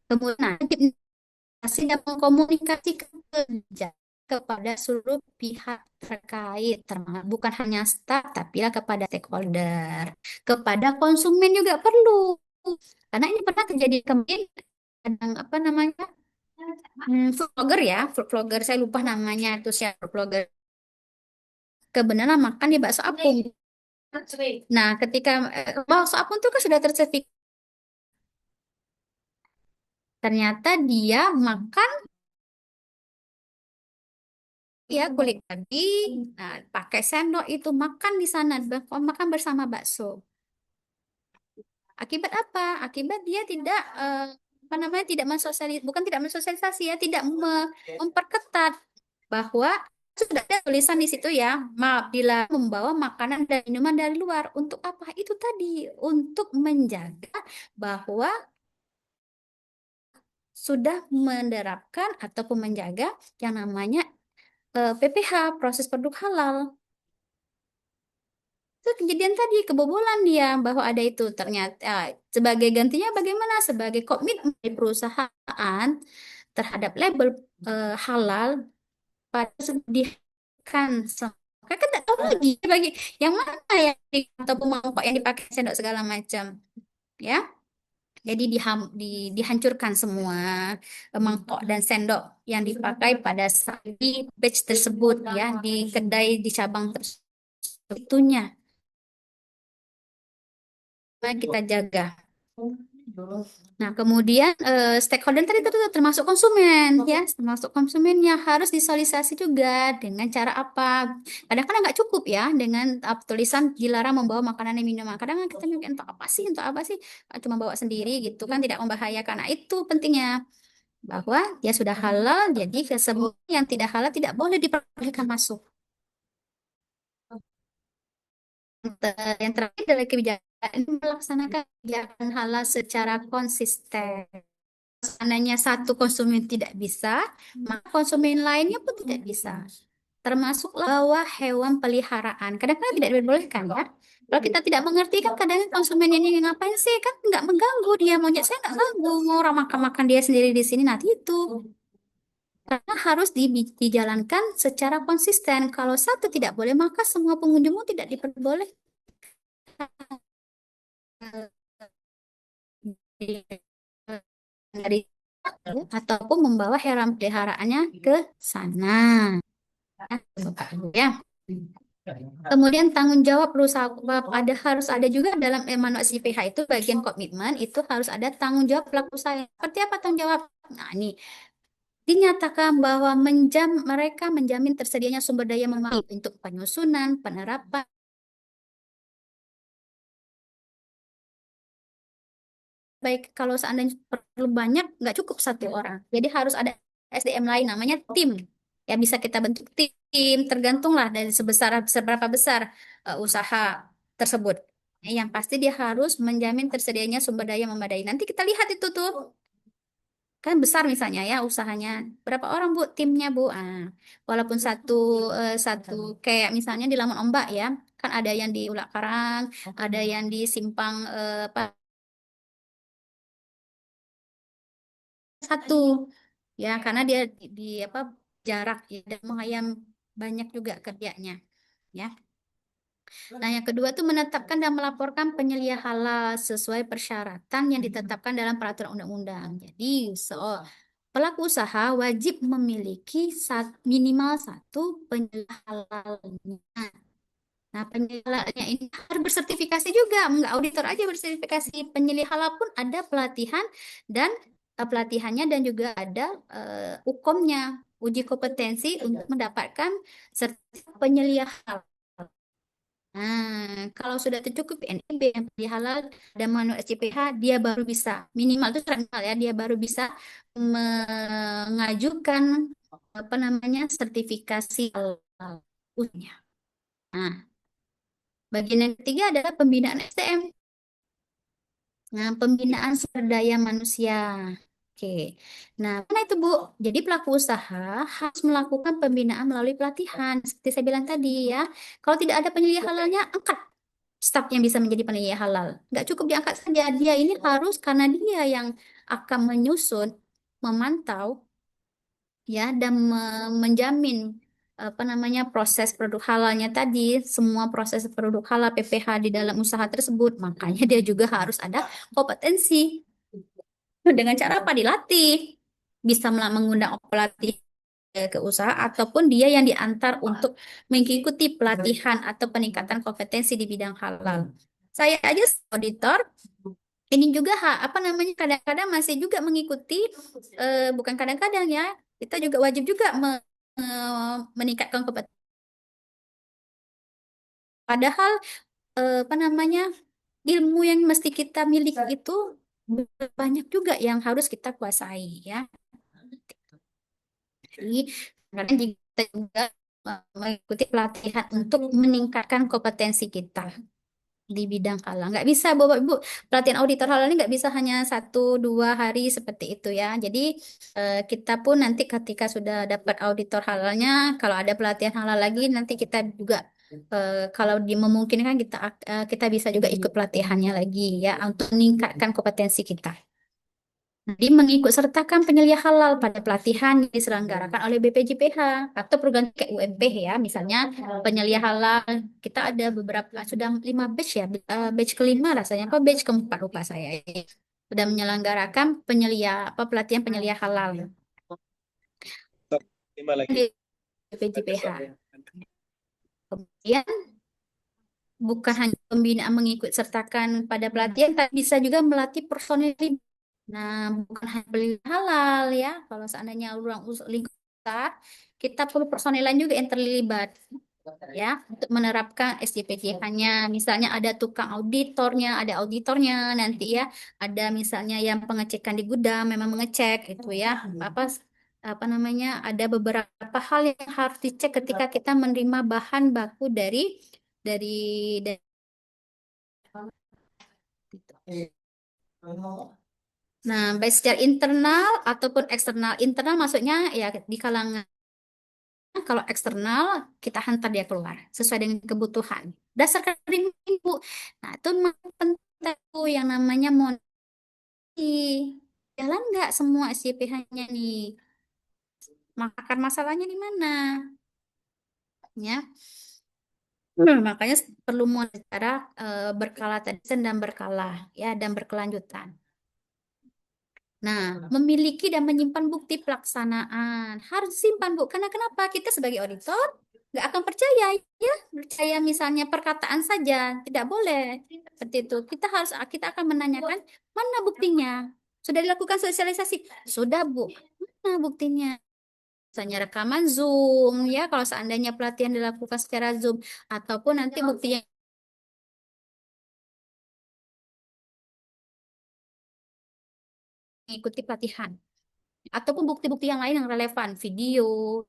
Kemudian implementasi dan mengkomunikasikan kerja kepada seluruh pihak terkait, termasuk bukan hanya staf, tapi ya kepada stakeholder, kepada konsumen juga perlu. Karena ini pernah terjadi kemarin, kadang apa namanya, food blogger ya, food blogger, saya lupa namanya itu siapa food blogger. Kebenaran makan di bakso apung. Nah, ketika bakso apung itu kan sudah tersertifikat, ternyata dia makan ya kulit babi, nah, pakai sendok itu makan di sana, makan bersama bakso. Akibat apa? Akibat dia tidak apa namanya tidak bukan tidak mensosialisasi ya, tidak memperketat bahwa sudah ada tulisan di situ ya, maaf bila membawa makanan dan minuman dari luar. Untuk apa? Itu tadi untuk menjaga bahwa sudah menerapkan ataupun menjaga yang namanya PPH, proses produk halal. Itu kejadian tadi kebobolan dia bahwa ada itu ternyata sebagai gantinya bagaimana sebagai komitmen dari perusahaan terhadap label halal pada disediakan kan tidak tahu lagi bagi yang mana yang ataupun mangkok yang dipakai sendok segala macam ya. Jadi dihancurkan semua mangkok dan sendok yang dipakai pada saat di batch tersebut ya di kedai di cabang tersebut. Itunya kita jaga. Nah, kemudian stakeholder tadi itu termasuk konsumen, ya, termasuk konsumennya harus disosialisasi juga dengan cara apa? Kadang-kadang nggak cukup ya dengan tulisan dilarang membawa makanan dan minuman. Kadang kita mikir untuk apa sih? Cuma bawa sendiri gitu kan tidak membahayakan. Nah, itu pentingnya bahwa dia sudah halal, jadi semua yang tidak halal tidak boleh diperbolehkan masuk. Yang terakhir adalah kebijakan ini melaksanakan kebijakan halal secara konsisten. Seandainya satu konsumen tidak bisa, maka konsumen lainnya pun tidak bisa. Termasuklah bawa hewan peliharaan. Kadang-kadang tidak diperbolehkan ya. Kalau kita tidak mengerti kan kadang konsumen ini ngapain sih kan nggak mengganggu dia monyet saya nggak ganggu mau orang makan-makan dia sendiri di sini nanti itu karena harus dijalankan secara konsisten. Kalau satu tidak boleh maka semua pengunjung tidak diperbolehkan dari ataupun membawa hewan peliharaannya ke sana. Ya. Kemudian tanggung jawab perusahaan harus ada juga dalam manual CPH itu bagian komitmen itu harus ada tanggung jawab pelaku usaha. Seperti apa tanggung jawab? Nah, ini dinyatakan bahwa mereka menjamin tersedianya sumber daya memadai untuk penyusunan, penerapan, baik kalau seandainya perlu banyak nggak cukup satu orang jadi harus ada SDM lain namanya tim ya bisa kita bentuk tim tergantunglah dari seberapa besar usaha tersebut yang pasti dia harus menjamin tersedianya sumber daya memadai nanti kita lihat itu tuh kan besar misalnya ya usahanya berapa orang Bu timnya Bu walaupun satu kayak misalnya di Lamun Ombak ya kan ada yang di Ulak Karang ada yang di Simpang apa satu ya karena dia di apa jarak ya, dan lumayan banyak juga kerjanya ya. Nah yang kedua tuh menetapkan dan melaporkan penyelia halal sesuai persyaratan yang ditetapkan dalam peraturan undang-undang. Jadi pelaku usaha wajib memiliki minimal satu penyelia halalnya. Nah, penyelia ini harus bersertifikasi juga, nggak auditor aja bersertifikasi. Penyelia halal pun ada pelatihan dan pelatihannya dan juga ada UKOM-nya, uji kompetensi untuk mendapatkan sertifikat penyelia halal. Nah, kalau sudah tercukupi NIB yang penyelia halal dan manual SCPH, dia baru bisa minimal itu minimal ya, dia baru bisa mengajukan apa namanya sertifikasi halal. Nah, bagian yang ketiga adalah pembinaan SDM. Nah, pembinaan sumber daya manusia. Oke. Nah, mana itu, Bu? Jadi pelaku usaha harus melakukan pembinaan melalui pelatihan. Seperti saya bilang tadi ya. Kalau tidak ada penyelia halalnya, angkat staf yang bisa menjadi penyelia halal. Nggak cukup diangkat saja. Dia ini harus karena dia yang akan menyusun, memantau, ya dan menjamin apa namanya proses produk halalnya tadi semua proses produk halal PPH di dalam usaha tersebut makanya dia juga harus ada kompetensi dengan cara apa dilatih bisa mengundang pelatih ke usaha ataupun dia yang diantar untuk mengikuti pelatihan atau peningkatan kompetensi di bidang halal saya aja auditor ini juga apa namanya kadang-kadang masih juga mengikuti bukan kadang-kadang ya kita juga wajib juga meningkatkan kompetensi padahal apa namanya ilmu yang mesti kita miliki itu banyak juga yang harus kita kuasai ya jadi kadang kita juga mengikuti pelatihan untuk meningkatkan kompetensi kita di bidang halal. Nggak bisa, Bapak Ibu, pelatihan auditor halal ini nggak bisa hanya 1-2 hari seperti itu ya. Jadi kita pun nanti ketika sudah dapat auditor halalnya, kalau ada pelatihan halal lagi, nanti kita juga kalau memungkinkan kita bisa juga ikut pelatihannya lagi ya untuk meningkatkan kompetensi kita. Jadi mengikut sertakan penyelia halal pada pelatihan yang diselenggarakan oleh BPJPH atau program kayak UMP ya. Misalnya penyelia halal kita ada beberapa sudah 5 batch ya, batch kelima rasanya apa batch keempat lupa saya. Sudah menyelenggarakan pelatihan penyelia halal Top 5 lagi. di BPJPH. Kemudian bukan hanya pembinaan mengikut sertakan pada pelatihan, tapi bisa juga melatih personil. Nah, bukan hanya beli halal ya. Kalau seandainya lingkup besar, kita perlu personil lain juga yang terlibat ya untuk menerapkan SJPJH-nya. Misalnya ada tukang ada auditornya nanti ya. Ada misalnya yang pengecekan di gudang, memang mengecek itu ya. Apa namanya? Ada beberapa hal yang harus dicek ketika kita menerima bahan baku dari Nah, baik secara internal ataupun eksternal. Internal maksudnya ya di kalangan kalau eksternal kita hantar dia keluar sesuai dengan kebutuhan. Dasarkan ibu. Nah, itu penting tuh yang namanya monitoring. Jalan nggak semua SCPH-nya nih? Akar masalahnya di mana? Ya. Makanya perlu secara berkala tadi dan berkala ya dan berkelanjutan. Nah, memiliki dan menyimpan bukti pelaksanaan. Harus simpan, Bu. Karena kenapa? Kita sebagai auditor nggak akan percaya, ya. Percaya misalnya perkataan saja. Tidak boleh. Seperti itu. Kita akan menanyakan, mana buktinya? Sudah dilakukan sosialisasi? Sudah, Bu. Mana buktinya? Misalnya rekaman Zoom, ya. Kalau seandainya pelatihan dilakukan secara Zoom. Ataupun nanti buktinya mengikuti pelatihan. Ataupun bukti-bukti yang lain yang relevan. Video,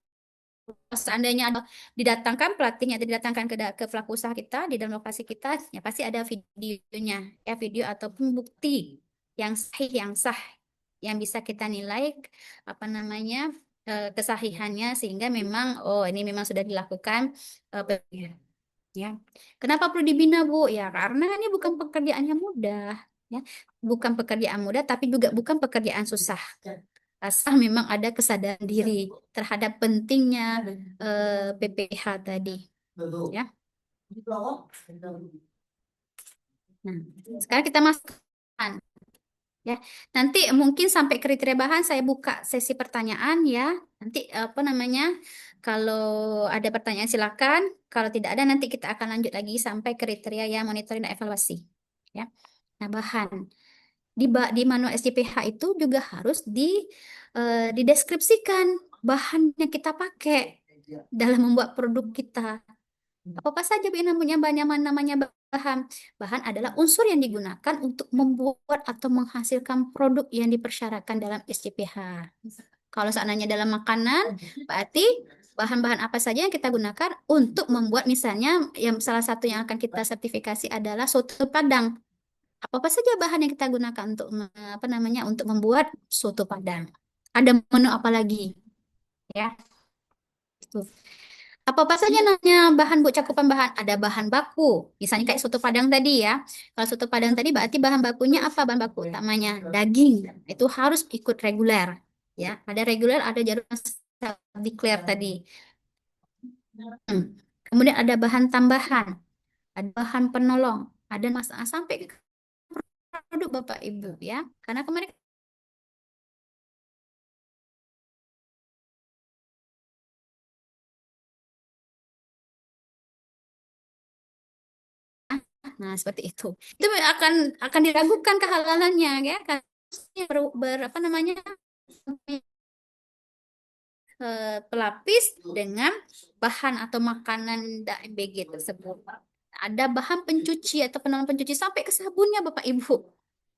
seandainya didatangkan pelatihnya atau didatangkan ke pelaku usaha kita di dalam lokasi kita ya pasti ada videonya ya video ataupun bukti yang sah yang bisa kita nilai apa namanya kesahihannya sehingga memang oh ini memang sudah dilakukan ya. Kenapa perlu dibina, Bu? Ya karena ini bukan pekerjaan yang mudah ya. Bukan pekerjaan mudah tapi juga bukan pekerjaan susah. Asal memang ada kesadaran diri terhadap pentingnya PPH tadi. Ya. Nah, sekarang kita masukkan. Ya, nanti mungkin sampai kriteria bahan saya buka sesi pertanyaan ya. Nanti apa namanya? Kalau ada pertanyaan silakan. Kalau tidak ada nanti kita akan lanjut lagi sampai kriteria yang monitoring dan evaluasi. Ya. Nah, bahan di manual SJPH itu juga harus dideskripsikan bahan yang kita pakai dalam membuat produk kita. Apa saja namanya namanya bahan? Bahan adalah unsur yang digunakan untuk membuat atau menghasilkan produk yang dipersyaratkan dalam SJPH. Kalau seandainya dalam makanan, berarti bahan-bahan apa saja yang kita gunakan untuk membuat misalnya yang salah satu yang akan kita sertifikasi adalah soto Padang. Apa saja bahan yang kita gunakan untuk apa namanya untuk membuat soto Padang? Ada menu apa lagi? Ya. Apa saja namanya bahan Bu cakupan bahan? Ada bahan baku. Misalnya kayak soto Padang tadi ya. Kalau soto Padang tadi berarti bahan bakunya apa bahan baku? Utamanya daging. Itu harus ikut reguler. Ya, ada reguler, ada jarum declare tadi. Kemudian ada bahan tambahan, ada bahan penolong, ada masalah sampai ke produk Bapak Ibu ya. Karena kemarin nah seperti itu. Itu akan diragukan kehalalannya ya kan apa namanya pelapis dengan bahan atau makanan MBG tersebut. Ada bahan pencuci atau penolong pencuci sampai ke sabunnya Bapak Ibu.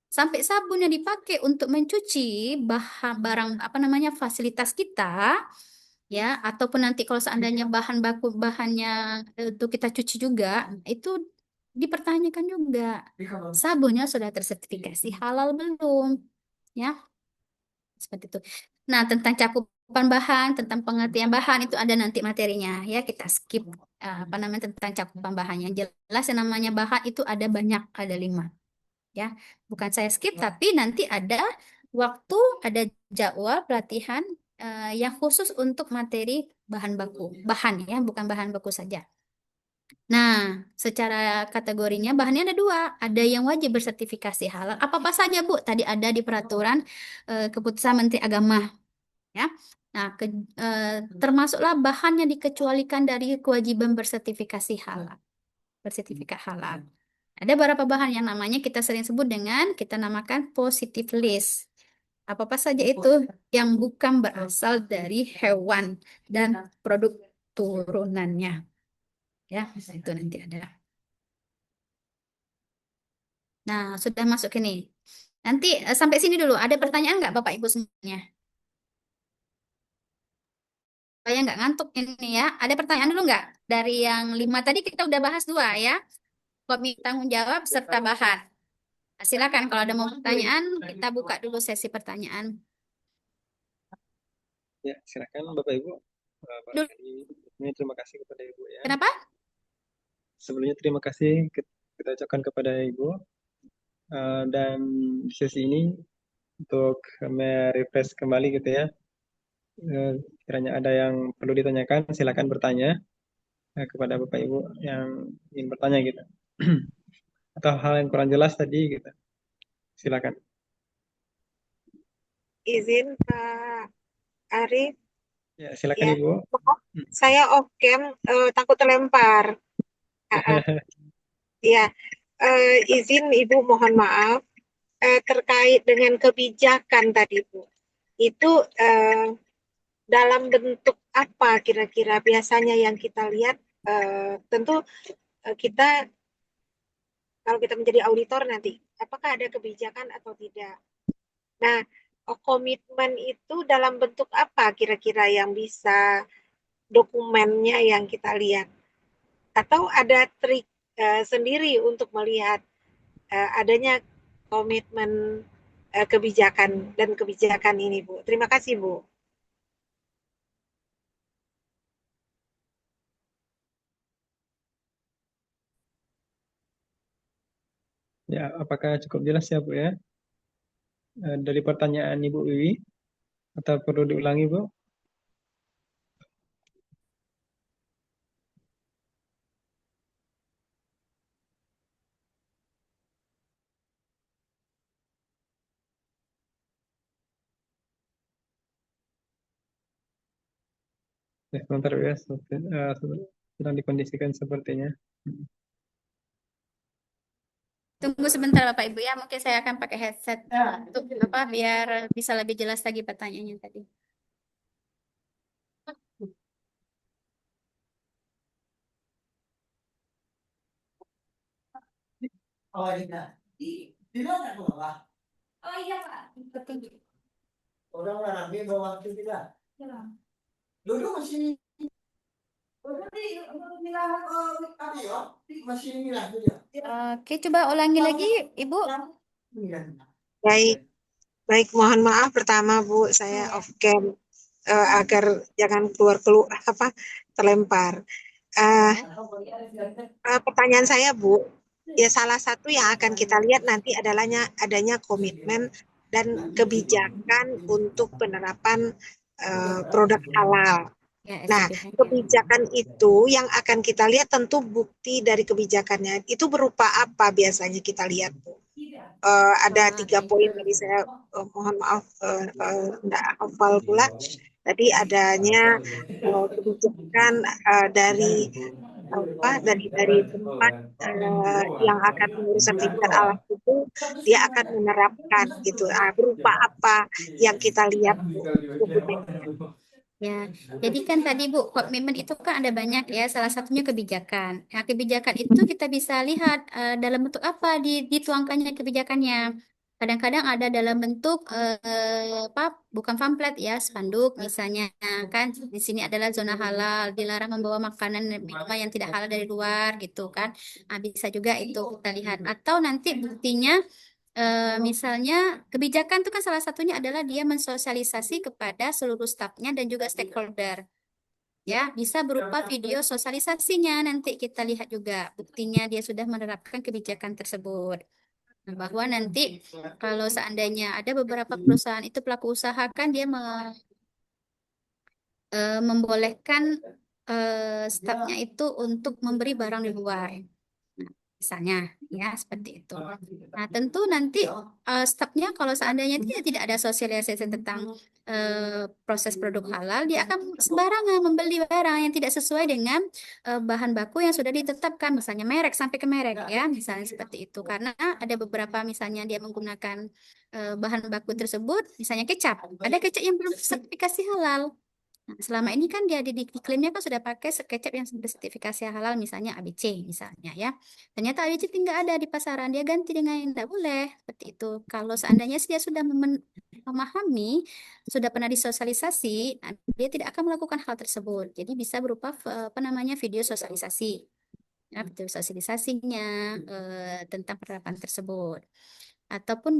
Sampai sabun yang dipakai untuk mencuci bahan barang apa namanya fasilitas kita ya ataupun nanti kalau seandainya bahan baku bahannya itu kita cuci juga itu dipertanyakan juga sabunnya sudah tersertifikasi halal belum ya seperti itu Nah, tentang cakupan bahan, tentang pengertian bahan itu ada nanti materinya ya. Kita skip apa namanya tentang cakupan bahan. Yang jelas yang namanya bahan itu ada banyak, ada 5 ya. Bukan saya skip, tapi nanti ada waktu, ada jadwal pelatihan yang khusus untuk materi bahan baku, bahan ya, bukan bahan baku saja. Nah, secara kategorinya bahannya ada 2. Ada yang wajib bersertifikasi halal. Apa-apa saja, Bu? Tadi ada di peraturan keputusan Menteri Agama, ya. Nah, termasuklah bahan yang dikecualikan dari kewajiban bersertifikasi halal, bersertifikat halal. Ada beberapa bahan yang namanya kita sering sebut dengan kita namakan positive list. Apa-apa saja itu yang bukan berasal dari hewan dan produk turunannya. Ya, itu nanti ada. Nah, sudah masuk ini. Nanti sampai sini dulu. Ada pertanyaan nggak Bapak Ibu semuanya? Saya nggak ngantuk ini ya. Ada pertanyaan dulu nggak? Dari yang 5 tadi kita udah bahas 2 ya. Komite tanggung jawab serta bahan. Nah, silakan kalau ada mau pertanyaan, kita buka dulu sesi pertanyaan. Ya, silakan Bapak Ibu. Dulu. Sebelumnya terima kasih kepada Ibu ya. Kenapa? Sebelumnya terima kasih kita ucapkan kepada Ibu. Dan di sesi ini untuk merefresh kembali gitu ya. Kiranya ada yang perlu ditanyakan, silakan bertanya kepada Bapak Ibu yang ingin bertanya gitu. Atau hal yang kurang jelas tadi gitu. Silakan. Izin Pak Arif, Ya, silakan ya. Ibu. Maaf, saya off cam, takut terlempar. Ya, izin Ibu mohon maaf terkait dengan kebijakan tadi Bu. Itu dalam bentuk apa kira-kira biasanya yang kita lihat? Tentu kita kalau kita menjadi auditor nanti, apakah ada kebijakan atau tidak? Nah, komitmen itu dalam bentuk apa kira-kira yang bisa dokumennya yang kita lihat? Atau ada trik sendiri untuk melihat adanya komitmen kebijakan dan kebijakan ini, Bu? Terima kasih, Bu. Ya, apakah cukup jelas ya Bu ya? Dari pertanyaan Ibu Wiwi atau perlu diulangi Bu? Ya, sebentar Bu ya, sedang dikondisikan sepertinya. Tunggu sebentar Bapak Ibu ya. Mungkin saya akan pakai headset untuk apa biar bisa lebih jelas lagi pertanyaannya tadi. Oh iya, di mana Pak? Oh iya Pak. Betul. Orang Nabi bawa waktu tidak. Dulu masih masih milah dia. Oke, coba ulangi lagi Ibu. Baik, baik. Mohon maaf pertama Bu, saya off cam agar jangan keluar apa terlempar. Pertanyaan saya Bu, ya salah satu yang akan kita lihat nanti adanya komitmen dan kebijakan untuk penerapan produk halal. Ya, Nah, SPH-nya. kebijakan itu yang akan kita lihat tentu bukti dari kebijakannya itu berupa apa biasanya kita lihat Bu? Ada 3 poin tadi saya mohon maaf enggak hafal pula. Tadi adanya kebijakan dari tempat yang akan mengurus sertifikat halal itu dia akan menerapkan gitu. Berupa apa yang kita lihat Bu? Ya, jadi kan tadi Bu, komitmen itu kan ada banyak ya, salah satunya kebijakan. Nah, kebijakan itu kita bisa lihat dalam bentuk apa dituangkannya kebijakannya. Kadang-kadang ada dalam bentuk apa, bukan pamflet ya, spanduk misalnya kan. Di sini adalah zona halal, dilarang membawa makanan dan minuman yang tidak halal dari luar gitu kan. Nah, bisa juga itu kita lihat. Atau nanti buktinya Misalnya kebijakan itu kan salah satunya adalah dia mensosialisasi kepada seluruh stafnya dan juga stakeholder. Ya, bisa berupa video sosialisasinya. Nanti kita lihat juga buktinya dia sudah menerapkan kebijakan tersebut. Nah, bahwa nanti kalau seandainya ada beberapa perusahaan itu pelaku usaha kan dia membolehkan stafnya itu untuk memberi barang di luar. Misalnya, ya seperti itu. Nah, tentu nanti stafnya kalau seandainya tidak ada sosialisasi tentang proses produk halal, dia akan sembarangan membeli barang yang tidak sesuai dengan bahan baku yang sudah ditetapkan, misalnya merek sampai ke merek, ya, misalnya seperti itu. Karena ada beberapa misalnya dia menggunakan bahan baku tersebut, misalnya kecap, ada kecap yang belum sertifikasi halal. Nah, selama ini kan dia di iklimnya kan sudah pakai kecap yang bersertifikasi halal, misalnya ABC misalnya, ya. Ternyata ABC tidak ada di pasaran, dia ganti dengan yang tidak boleh seperti itu. Kalau seandainya dia sudah memahami, sudah pernah disosialisasi, nah, dia tidak akan melakukan hal tersebut. Jadi bisa berupa apa namanya video sosialisasi, ya, video sosialisasinya tentang penerapan tersebut. Ataupun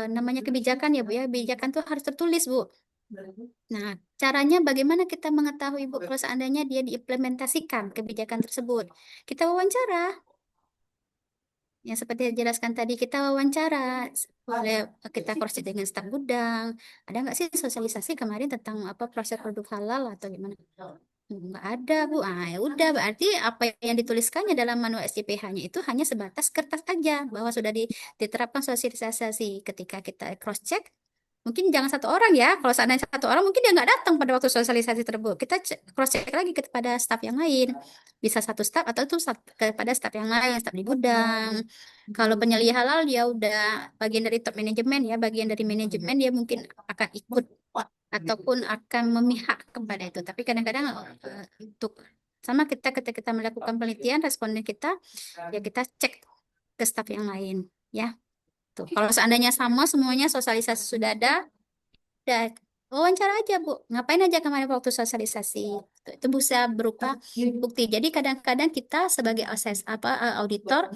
namanya kebijakan ya Bu ya, kebijakan itu harus tertulis Bu. Nah, caranya bagaimana kita mengetahui Bu kalau seandainya dia diimplementasikan kebijakan tersebut? Kita wawancara. Ya, seperti yang dijelaskan tadi, kita wawancara. Kita cross check dengan staf gudang. Ada nggak sih sosialisasi kemarin tentang apa proses produk halal atau gimana? Nggak ada, Bu. Ah, ya udah, berarti apa yang dituliskannya dalam manual SCPH-nya itu hanya sebatas kertas aja, bahwa sudah diterapkan sosialisasi. Ketika kita cross check, mungkin jangan satu orang ya. Kalau seandainya satu orang, mungkin dia nggak datang pada waktu sosialisasi tersebut. Kita cross check lagi kepada staf yang lain. Bisa satu staf atau itu kepada staf yang lain, staf di gudang. Kalau penyelia halal dia udah bagian dari top manajemen ya, bagian dari manajemen dia mungkin akan ikut ataupun akan memihak kepada itu. Tapi kadang-kadang untuk sama kita ketika kita melakukan penelitian, responden kita ya kita cek ke staf yang lain ya. Tuh, kalau seandainya sama semuanya sosialisasi sudah ada, udah wawancara aja Bu. Ngapain aja kemarin waktu sosialisasi? Itu bisa berupa bukti. Jadi kadang-kadang kita sebagai auditor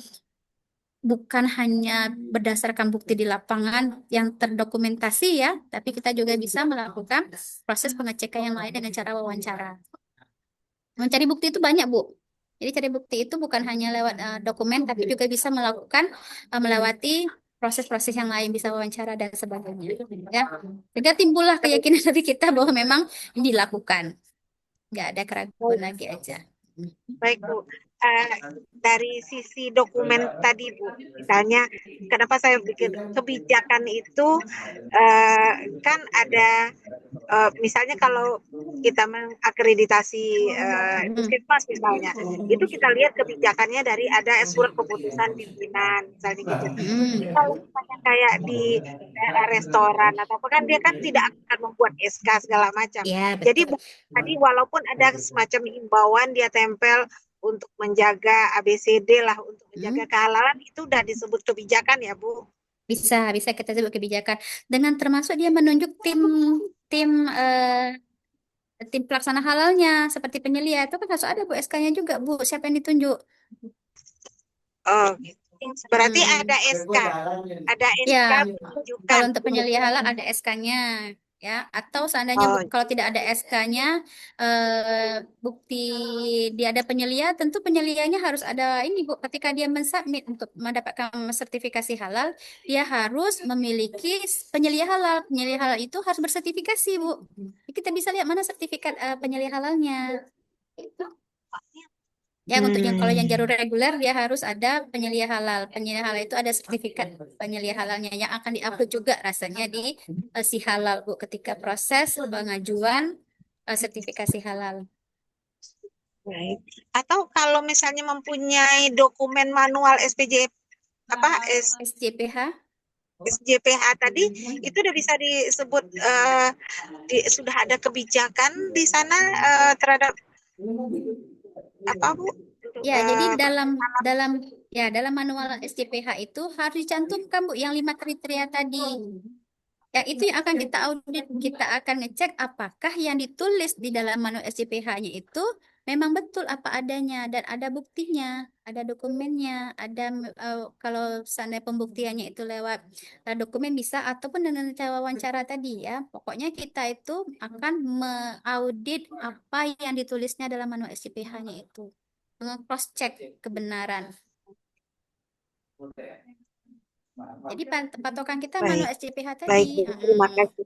bukan hanya berdasarkan bukti di lapangan yang terdokumentasi ya, tapi kita juga bisa melakukan proses pengecekan yang lain dengan cara wawancara. Mencari bukti itu banyak Bu. Jadi cari bukti itu bukan hanya lewat dokumen, tapi juga bisa melakukan melewati proses-proses yang lain, bisa wawancara dan sebagainya. Ya, sehingga timbullah keyakinan dari kita bahwa memang ini dilakukan, nggak ada keraguan lagi aja. Baik Bu, dari sisi dokumen tadi Bu, misalnya kenapa saya bikin kebijakan itu kan ada misalnya kalau kita mengakreditasi puskesmas misalnya, itu kita lihat kebijakannya dari ada surat keputusan pimpinan misalnya gitu. Kalau misalnya kayak di daerah restoran atau apa kan dia kan tidak akan membuat SK segala macam. Ya, Jadi betul. tadi walaupun ada semacam himbauan dia tempel untuk menjaga ABCD lah, untuk menjaga kehalalan, itu udah disebut kebijakan ya Bu? Bisa kita sebut kebijakan. Dengan termasuk dia menunjuk tim pelaksana halalnya seperti penyelia itu kan harus ada Bu SK-nya juga Bu. Siapa yang ditunjuk? Oh, gitu. Berarti ada SK, Ya, menunjukkan. kalau untuk penyelia halal ada SK-nya. Ya, atau seandainya kalau tidak ada SK-nya, bukti dia ada penyelia, tentu penyelianya harus ada ini Bu. Ketika dia mensubmit untuk mendapatkan sertifikasi halal, dia harus memiliki penyelia halal. Penyelia halal itu harus bersertifikasi Bu. Kita bisa lihat mana sertifikat penyelia halalnya. Ya, untuk yang kalau yang jalur reguler dia harus ada penyelia halal. Penyelia halal itu ada sertifikat penyelia halalnya yang akan diupload juga rasanya di si halal Bu ketika proses pengajuan sertifikasi halal. Baik. Atau kalau misalnya mempunyai dokumen manual SJPH SJPH tadi itu udah bisa disebut sudah ada kebijakan di sana terhadap apa Bu? Ya, jadi dalam manual SJPH itu harus dicantumkan Bu yang 5 kriteria tadi. Ya, itu yang akan kita audit, kita akan ngecek apakah yang ditulis di dalam manual SJPH-nya itu memang betul apa adanya dan ada buktinya, ada dokumennya, ada kalau seandainya pembuktiannya itu lewat dokumen bisa ataupun dengan cara wawancara tadi ya. Pokoknya kita itu akan mengaudit apa yang ditulisnya dalam manual SCPH-nya itu. Cross check kebenaran. Jadi patokan kita manual Baik, SCPH baik tadi. Bu. Terima kasih.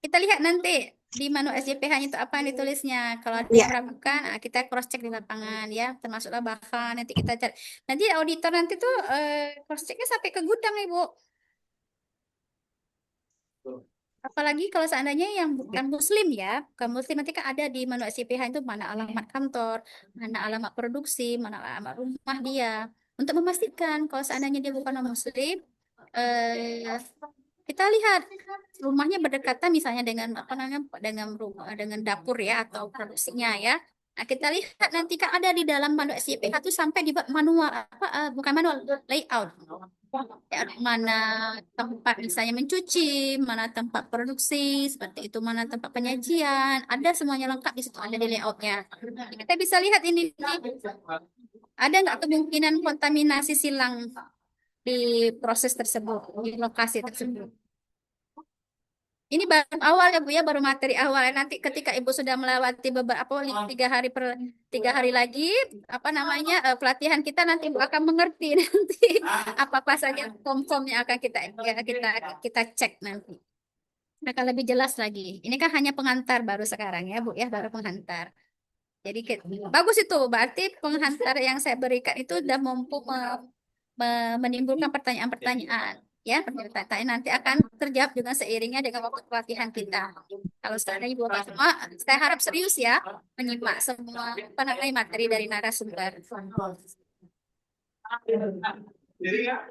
Kita lihat nanti di manual SJPH itu apa yang ditulisnya. Kalau ada Ya, yang meragukan, kita cross check di lapangan ya, termasuklah bahan nanti kita cari. Nanti auditor nanti tuh cross checknya sampai ke gudang Ibu. Apalagi kalau seandainya yang bukan muslim ya, bukan muslim nanti kan ada di manual SJPH itu mana alamat kantor, mana alamat produksi, mana alamat rumah dia. Untuk memastikan kalau seandainya dia bukan non muslim, eh, kita lihat rumahnya berdekatan misalnya dengan apa namanya dengan rumah dengan dapur ya atau produksinya ya. Nah, kita lihat nanti kan ada di dalam manual SJPH itu sampai di manual apa bukan manual layout. Ya, mana tempat misalnya mencuci, mana tempat produksi, seperti itu, mana tempat penyajian, ada semuanya lengkap di situ, ada di layoutnya. Kita bisa lihat ini nih, ada nggak kemungkinan kontaminasi silang di proses tersebut, di lokasi tersebut. Ini baru awal ya Bu ya, baru materi awal. Nanti ketika Ibu sudah melewati beberapa 3 hari lagi, apa namanya pelatihan kita nanti Ibu akan mengerti nanti apa saja form-form yang akan kita cek nanti. Akan lebih jelas lagi. Ini kan hanya pengantar baru sekarang ya Bu ya, baru pengantar. Jadi bagus itu, berarti penghantar yang saya berikan itu sudah mampu menimbulkan pertanyaan-pertanyaan. Ya, pertanyaan nanti akan terjawab dengan seiringnya dengan waktu pelatihan kita. Kalau seandainya Ibu Bapak semua, saya harap serius ya menyimak semua apa namanya materi dari narasumber.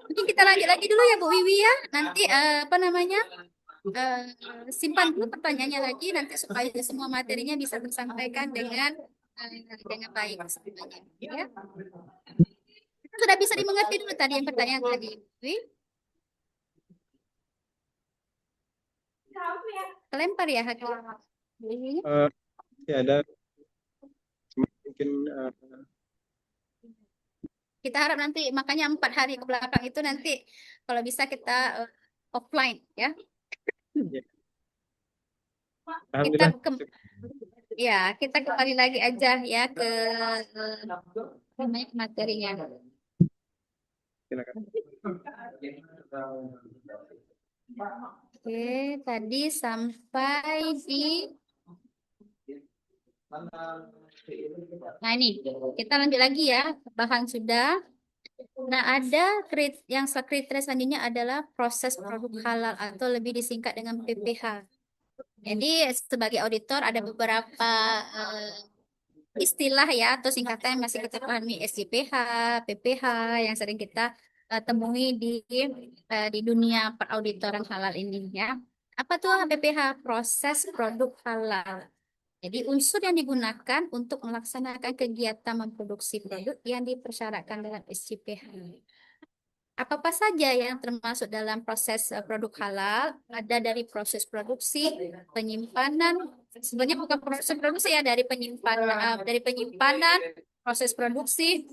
Mungkin kita lanjut lagi dulu ya Bu Wiwi ya. Nanti apa namanya simpan dulu pertanyaannya lagi nanti supaya semua materinya bisa tersampaikan dengan baik semuanya. Ya. Sudah bisa dimengerti dulu tadi yang pertanyaan tadi. Wiwi? Kelempar ya Hakim? Ya ada mungkin Kita harap nanti makanya 4 hari ke belakang itu nanti kalau bisa kita offline ya. ya. Kita Alhamdulillah. kita kembali lagi aja ya ke materinya. Silakan. Oke, tadi sampai di Nah ini, kita lanjut lagi ya. Bahan sudah. Nah, ada yang kriteria selanjutnya adalah proses produk halal atau lebih disingkat dengan PPH. Jadi sebagai auditor ada beberapa istilah ya atau singkatan yang masih kita pahami SJPH, PPH yang sering kita temui di dunia perauditoran halal ini ya. Apa tuh PPH? Proses produk halal. Jadi unsur yang digunakan untuk melaksanakan kegiatan memproduksi produk yang dipersyaratkan dengan SJPH. Apa-apa saja yang termasuk dalam proses produk halal, ada dari proses produksi, penyimpanan, sebenarnya bukan proses produksi ya, dari penyimpanan, proses produksi,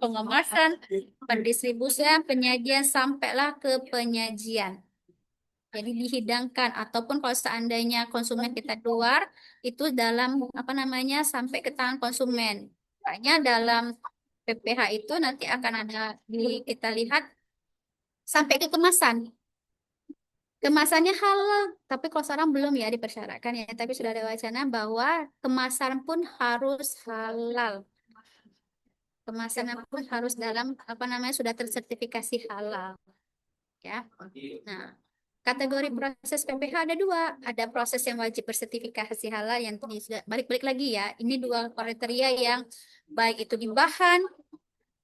pengemasan, pendistribusian, penyajian, sampailah ke penyajian. Jadi dihidangkan ataupun kalau seandainya konsumen kita keluar itu dalam apa namanya sampai ke tangan konsumen. Makanya dalam PPH itu nanti akan ada kita lihat sampai ke kemasan. Kemasannya halal, tapi kalau sekarang belum ya dipersyaratkan ya. Tapi sudah ada wacana bahwa kemasan pun harus halal. Kemasan pun harus dalam apa namanya sudah tersertifikasi halal. Ya. Nah, kategori proses PPH ada 2. Ada proses yang wajib bersertifikasi halal yang tadi sudah balik-balik lagi ya. Ini 2 kriteria yang baik itu di bahan,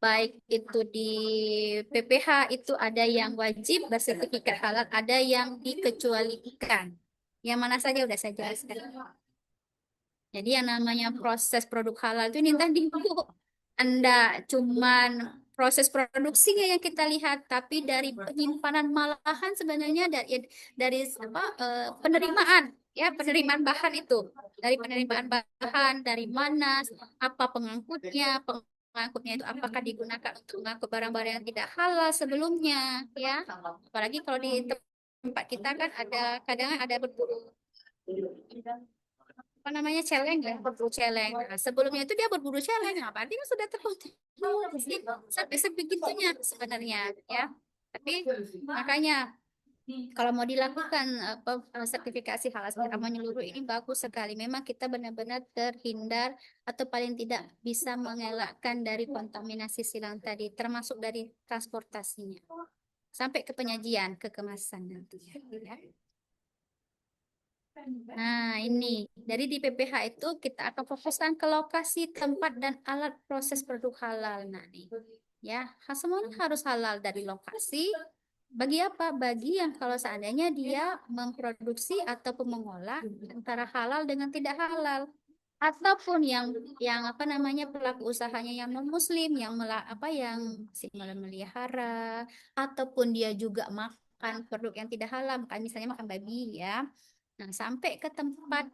baik itu di PPH itu ada yang wajib bersertifikat halal, ada yang dikecualikan. Yang mana saja udah saya jelaskan. Jadi yang namanya proses produk halal itu ini tadi Anda cuman proses produksinya yang kita lihat, tapi dari penyimpanan malahan sebenarnya dari penerimaan Ya, penerimaan bahan itu. Dari penerimaan bahan, dari mana, apa pengangkutnya itu apakah digunakan untuk mengangkut barang-barang yang tidak halal sebelumnya, ya. Apalagi kalau di tempat kita kan kadang ada berburu apa namanya celeng ya, berburu celeng. Nah, sebelumnya itu dia berburu celeng, nah, berarti kan sudah terkontaminasi sampai sebegitunya sebenarnya, ya. Tapi makanya kalau mau dilakukan sertifikasi halal secara menyeluruh ini bagus sekali. Memang kita benar-benar terhindar atau paling tidak bisa mengelakkan dari kontaminasi silang tadi, termasuk dari transportasinya sampai ke penyajian, ke kemasan nantinya. Ya. Nah, ini dari di PPH itu kita akan fokuskan ke lokasi, tempat, dan alat proses produk halal. Nah, nih, ya, semuanya harus halal dari lokasi. Bagi apa? Bagi yang kalau seandainya dia memproduksi ataupun mengolah antara halal dengan tidak halal, ataupun yang apa namanya pelaku usahanya yang non muslim yang yang masih melihara, ataupun dia juga makan produk yang tidak halal, misalnya makan babi, ya. Nah, sampai ke tempat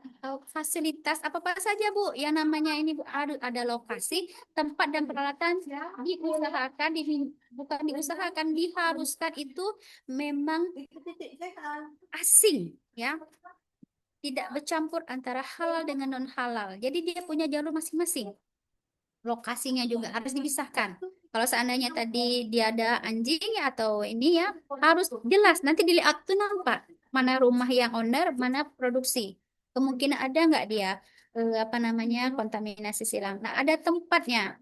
fasilitas apa saja, Bu, yang namanya ini, Bu, ada lokasi, tempat, dan peralatan diusahakan, bukan diusahakan, diharuskan itu memang asing, ya, tidak bercampur antara halal dengan non halal. Jadi dia punya jalur masing-masing. Lokasinya juga harus dipisahkan. Kalau seandainya tadi dia ada anjing ya, atau ini ya, harus jelas. Nanti di layout tuh nampak mana rumah yang owner, mana produksi. Kemungkinan ada nggak dia apa namanya kontaminasi silang. Nah, ada tempatnya.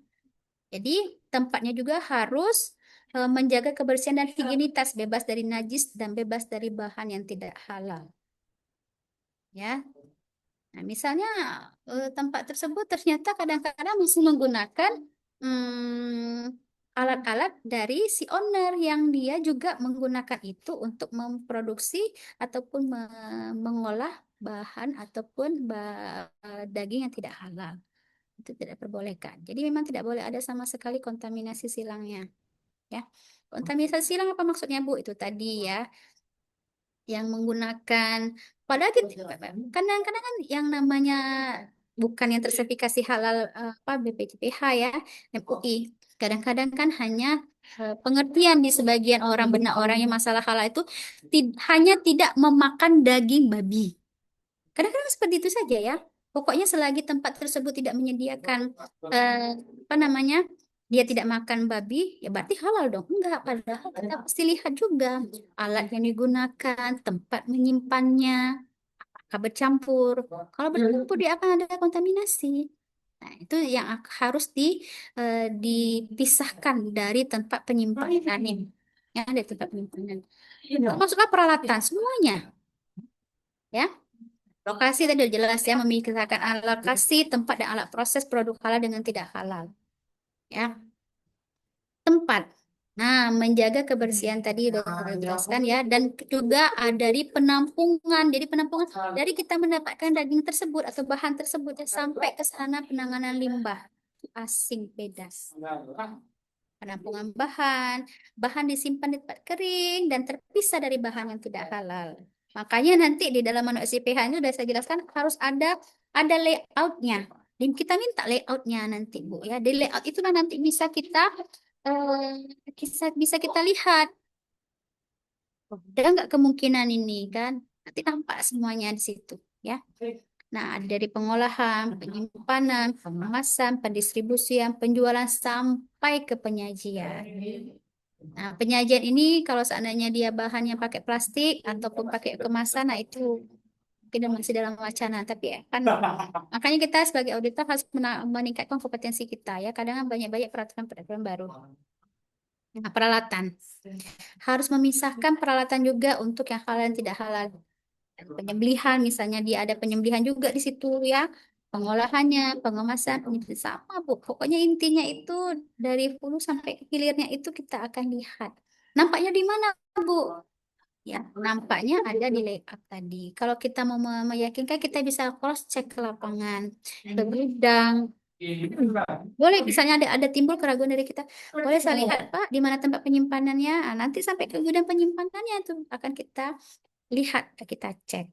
Jadi tempatnya juga harus menjaga kebersihan dan higienitas, bebas dari najis dan bebas dari bahan yang tidak halal. Ya. Nah, misalnya tempat tersebut ternyata kadang-kadang masih menggunakan alat-alat dari si owner yang dia juga menggunakan itu untuk memproduksi ataupun mengolah bahan ataupun daging yang tidak halal. Itu tidak diperbolehkan. Jadi memang tidak boleh ada sama sekali kontaminasi silangnya. Ya. Kontaminasi silang apa maksudnya, Bu? Itu tadi ya, yang menggunakan, padahal kadang-kadang kan yang namanya bukan yang tersertifikasi halal BPJPH ya, MUI, kadang-kadang kan hanya pengertian di sebagian orang, benak orang yang masalah halal itu hanya tidak memakan daging babi. Kadang-kadang seperti itu saja ya. Pokoknya selagi tempat tersebut tidak menyediakan apa namanya, dia tidak makan babi, ya berarti halal dong. Enggak, padahal kita pasti lihat juga alat yang digunakan, tempat menyimpannya, apakah bercampur. Kalau bercampur dia akan ada kontaminasi. Nah, itu yang harus dipisahkan dari tempat penyimpanan ini. Ya, dari tempat penyimpanan. Termasuklah peralatan semuanya. Ya. Lokasi tadi udah jelas ya, memisahkan alat lokasi, tempat, dan alat proses produk halal dengan tidak halal. Ya. Tempat. Nah, menjaga kebersihan tadi udah kita jelaskan ya, dan juga ada di penampungan. Jadi penampungan dari kita mendapatkan daging tersebut atau bahan tersebut ya, sampai ke sana penanganan limbah. Asing beda. Penampungan bahan disimpan di tempat kering dan terpisah dari bahan yang tidak halal. Makanya nanti di dalam manual SIPH ini sudah saya jelaskan harus ada layoutnya. Dan kita minta layoutnya nanti, Bu, ya. Di layout itulah nanti bisa kita lihat. Ada nggak kemungkinan ini kan? Nanti tampak semuanya di situ, ya. Nah, dari pengolahan, penyimpanan, pengemasan, pendistribusian, penjualan sampai ke penyajian. Nah, penyajian ini kalau seandainya dia bahannya pakai plastik ataupun pakai kemasan, nah itu mungkin masih dalam wacana. Tapi ya, kan makanya kita sebagai auditor harus meningkatkan kompetensi kita ya. Kadang banyak-banyak peraturan-peraturan baru. Nah, peralatan. Harus memisahkan peralatan juga untuk yang halal dan tidak halal. Penyembelihan, misalnya dia ada penyembelihan juga di situ ya. Pengolahannya, pengemasan, sama, Bu. Pokoknya intinya itu dari hulu sampai ke hilirnya itu kita akan lihat. Nampaknya di mana, Bu? Ya, nampaknya ada di layout tadi. Kalau kita mau meyakinkan, kita bisa cross check ke lapangan, ke gudang. Boleh, misalnya ada timbul keraguan dari kita. Boleh saya lihat, Pak, di mana tempat penyimpanannya? Nah, nanti sampai ke gudang penyimpanannya itu akan kita lihat, kita cek.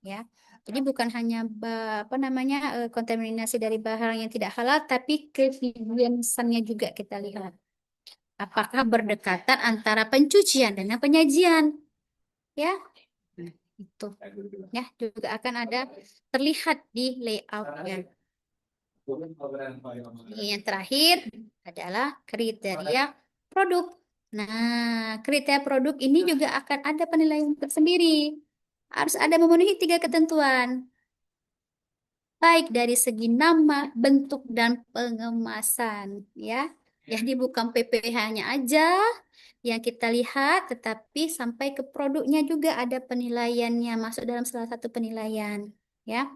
Ya. Jadi bukan hanya kontaminasi dari bahan yang tidak halal, tapi kehigienisasinya juga kita lihat. Apakah berdekatan antara pencucian dengan penyajian, ya? Nah, itu ya juga akan ada terlihat di layoutnya. Yang terakhir adalah kriteria produk. Nah, kriteria produk ini juga akan ada penilaian tersendiri. Harus ada memenuhi 3 ketentuan, baik dari segi nama, bentuk, dan pengemasan. Ya, jadi bukan PPH-nya aja yang kita lihat, tetapi sampai ke produknya juga ada penilaiannya, masuk dalam salah satu penilaian. Ya.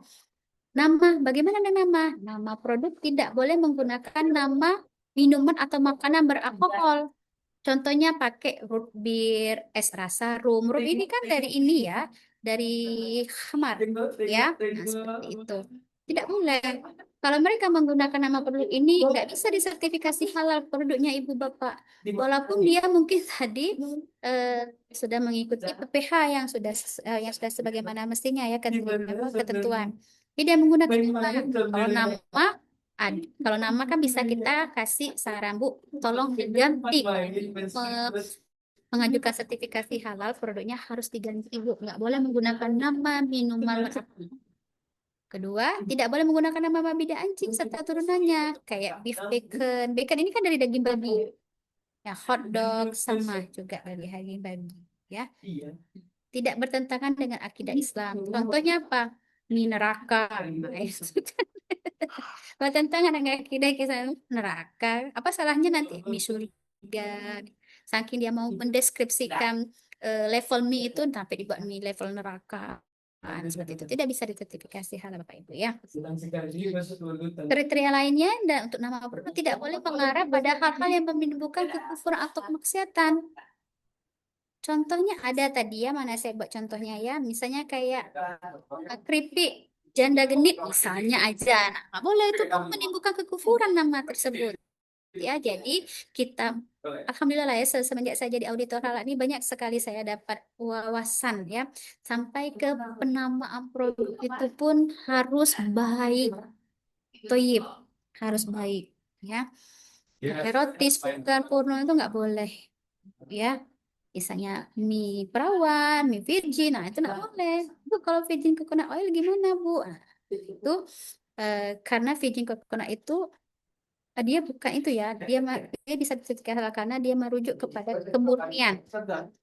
Nama, bagaimana dengan nama? Nama produk tidak boleh menggunakan nama minuman atau makanan beralkohol. Contohnya pakai root beer, es rasa rum. Rum ini kan dari ini ya, dari khamar ya. Nah, seperti itu. Tidak boleh. Kalau mereka menggunakan nama produk ini, nggak bisa disertifikasi halal produknya Ibu Bapak. Walaupun dia mungkin tadi sudah mengikuti PPH yang sudah sebagaimana mestinya ya ketentuan. Tidak menggunakan nama. Kalau nama kan bisa kita kasih saran, Bu, tolong diganti. Mengajukan sertifikasi halal produknya harus diganti, Bu. Nggak boleh menggunakan nama minuman. Kedua, tidak boleh menggunakan nama babi dan anjing serta turunannya, kayak beef bacon. Bacon ini kan dari daging babi. Ya, hot dog sama juga dari daging babi. Ya, tidak bertentangan dengan akidah Islam. Contohnya apa? Mie neraka. Nah, itu kan bertentangan dengan akidah Islam, neraka. Apa salahnya nanti mie surga? Saking dia mau mendeskripsikan level mie itu sampai dibuat mie level neraka. Nah, seperti itu tidak bisa disertifikasi halal Bapak Ibu ya. Kriteria lainnya dan untuk nama produk tidak boleh mengarah pada hal-hal yang menimbulkan kekufuran atau kemaksiatan. Contohnya ada tadi ya, mana saya buat contohnya ya, misalnya kayak keripik janda genit misalnya aja. Nah, nggak boleh, itu kan menimbulkan kekufuran nama tersebut. Ya, jadi kita alhamdulillah lah ya, semenjak saya jadi auditor halal ini banyak sekali saya dapat wawasan ya, sampai ke penamaan produk itu pun harus baik, toyib, harus baik ya. Erotis, vulgar, porno itu nggak boleh ya. Misalnya mie perawan, mie virgin, nah itu nggak boleh. Bu, kalau virgin coconut oil gimana, Bu? Nah, itu karena virgin coconut itu dia bukan itu ya, dia bisa disertifikasi halal karena dia merujuk kepada kemurnian,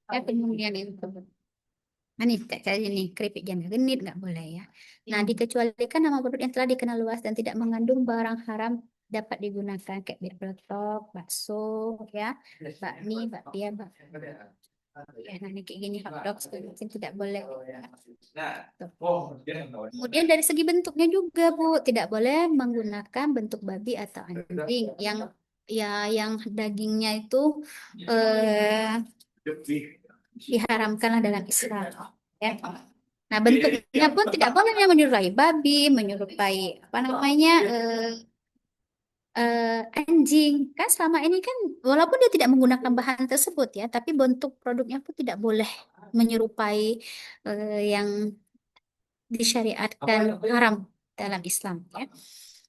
ya kemurnian itu. Nah nih kayak ini keripik janda genit nggak boleh ya. Nah dikecualikan nama produk yang telah dikenal luas dan tidak mengandung barang haram dapat digunakan kayak bir peletok, bakso, ya, bakmi, bakpia, ya, nah ini kayak gini hotdog tidak boleh. Tuh. Kemudian dari segi bentuknya juga Bu, tidak boleh menggunakan bentuk babi atau anjing yang dagingnya itu diharamkanlah dalam Islam. Ya. Nah bentuknya pun tidak boleh yang menyerupai babi, menyerupai apa namanya anjing. Kan selama ini kan walaupun dia tidak menggunakan bahan tersebut ya, tapi bentuk produknya pun tidak boleh menyerupai yang disyariatkan haram dalam Islam ya.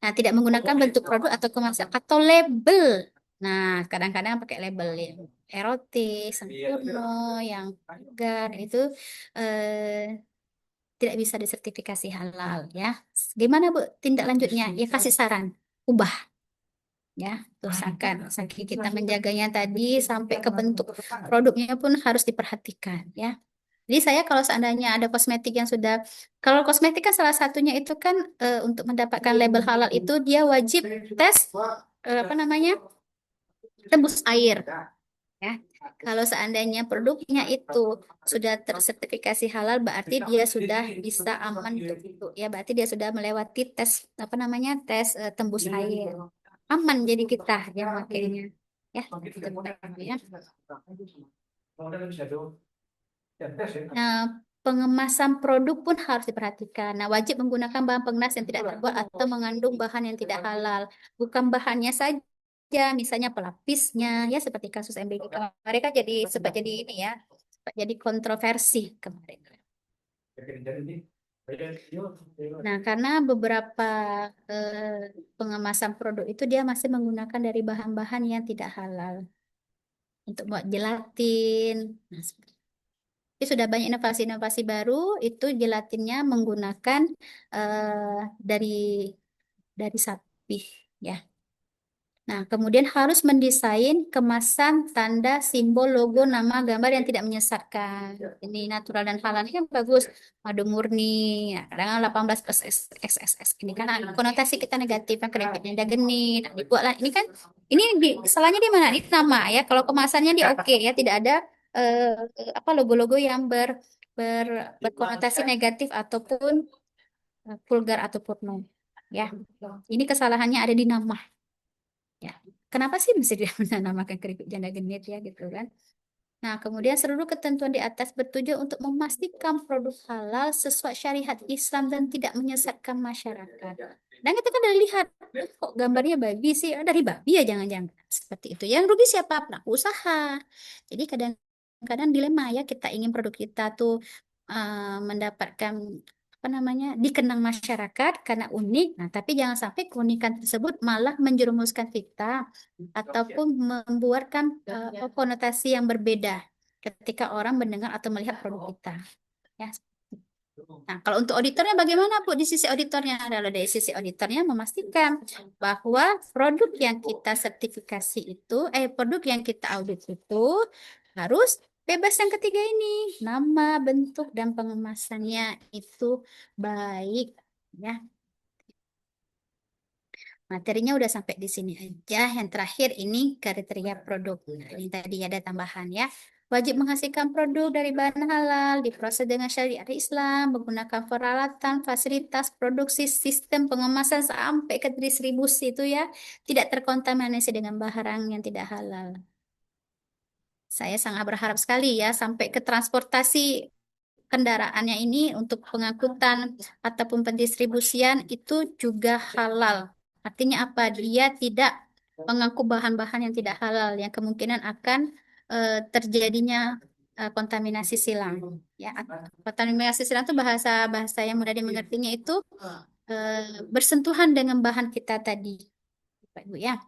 Nah, tidak menggunakan bentuk produk atau kemasan atau label. Nah, kadang-kadang pakai label yang erotis, sempurna, yang vulgar itu tidak bisa disertifikasi halal ya. Gimana Bu tindak lanjutnya? Ya kasih saran, ubah ya, usahakan saking kita menjaganya tadi sampai ke bentuk produknya pun harus diperhatikan ya. Jadi saya kalau seandainya ada kosmetik yang sudah, kalau kosmetik kan salah satunya itu kan untuk mendapatkan label halal itu dia wajib tes apa namanya tembus air ya. Kalau seandainya produknya itu sudah tersertifikasi halal berarti dia sudah bisa aman untuk itu ya, berarti dia sudah melewati tes apa namanya tes tembus air, aman jadi kita yang makainya ya. Ya. Nah, pengemasan produk pun harus diperhatikan. Nah, wajib menggunakan bahan pengemas yang tidak terbuat atau mengandung bahan yang tidak halal. Bukan bahannya saja, misalnya pelapisnya, ya seperti kasus MBG kemarin kan sempat jadi ini ya, sempat jadi kontroversi kemarin. Nah, karena beberapa pengemasan produk itu dia masih menggunakan dari bahan-bahan yang tidak halal untuk buat gelatin. Nah, tapi sudah banyak inovasi-inovasi baru itu gelatinnya menggunakan dari sapi, ya. Nah, kemudian harus mendesain kemasan, tanda, simbol, logo, nama, gambar yang tidak menyesatkan. Ini natural dan halal ini kan bagus. Madu murni, ya, kadang 18 plus XXX. Ini kan konotasi kita negatif, kan keripiknya udah genit. Nah, dibuatlah. Ini kan, salahnya di mana? Ini nama ya. Kalau kemasannya dia oke ya, tidak ada apa logo-logo yang berkonotasi negatif ataupun vulgar atau porno. Ya, ini kesalahannya ada di nama. Ya, kenapa sih mesti dia menamakan keripik janda genit ya gitu kan? Nah, kemudian seluruh ketentuan di atas bertujuan untuk memastikan produk halal sesuai syariat Islam dan tidak menyesatkan masyarakat. Dan kita kan udah lihat, kok gambarnya babi sih? Dari babi ya jangan-jangan. Seperti itu. Yang rugi siapa? Pelaku usaha. Jadi kadang-kadang dilema ya, kita ingin produk kita tuh mendapatkan apa namanya dikenang masyarakat karena unik. Nah, tapi jangan sampai keunikan tersebut malah menjerumuskan kita ataupun membuatkan konotasi yang berbeda ketika orang mendengar atau melihat produk kita. Ya. Nah, kalau untuk auditornya bagaimana, Bu? Di sisi auditornya, adalah dari sisi auditornya memastikan bahwa produk yang kita sertifikasi itu, produk yang kita audit itu harus bebas yang ketiga ini, nama, bentuk, dan pengemasannya itu baik. Ya, materinya udah sampai di sini aja. Yang terakhir ini kriteria produk. Nah, ini tadi ada tambahan ya. Wajib menghasilkan produk dari bahan halal, diproses dengan syariat Islam, menggunakan peralatan, fasilitas, produksi, sistem pengemasan sampai ke distribusi itu ya, tidak terkontaminasi dengan barang yang tidak halal. Saya sangat berharap sekali ya sampai ke transportasi kendaraannya ini untuk pengangkutan ataupun pendistribusian itu juga halal. Artinya apa? Dia tidak mengangkut bahan-bahan yang tidak halal yang kemungkinan akan terjadinya kontaminasi silang. Ya, kontaminasi silang itu bahasa yang mudah dimengertinya itu bersentuhan dengan bahan kita tadi, Pak Ibu ya.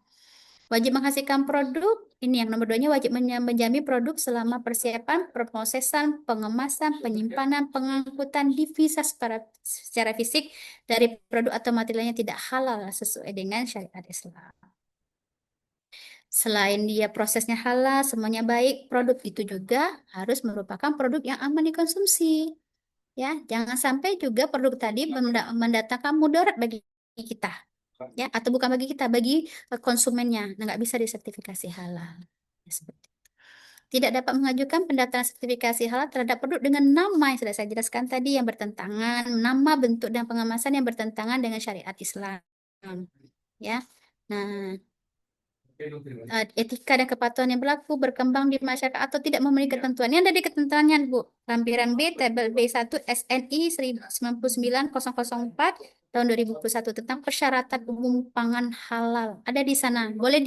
Wajib menghasilkan produk, ini yang nomor 2-nya wajib menjamin produk selama persiapan, proses,an pengemasan, penyimpanan, pengangkutan divisa secara fisik dari produk atau materialnya tidak halal sesuai dengan syariat Islam. Selain dia prosesnya halal, semuanya baik, produk itu juga harus merupakan produk yang aman dikonsumsi. Ya, jangan sampai juga produk tadi mendatangkan mudarat bagi kita. Ya, atau bukan bagi kita, bagi konsumennya. Nah, nggak bisa disertifikasi halal. Ya, seperti itu. Tidak dapat mengajukan pendaftaran sertifikasi halal terhadap produk dengan nama yang sudah saya jelaskan tadi yang bertentangan, nama, bentuk, dan pengemasan yang bertentangan dengan syariat Islam. Ya, nah, etika dan kepatuhan yang berlaku berkembang di masyarakat atau tidak memenuhi ketentuan. Ini ada di ketentuannya, Bu. Lampiran B, tabel B1 SNI 99004 tahun 2021 tentang persyaratan umum pangan halal. Ada di sana. Boleh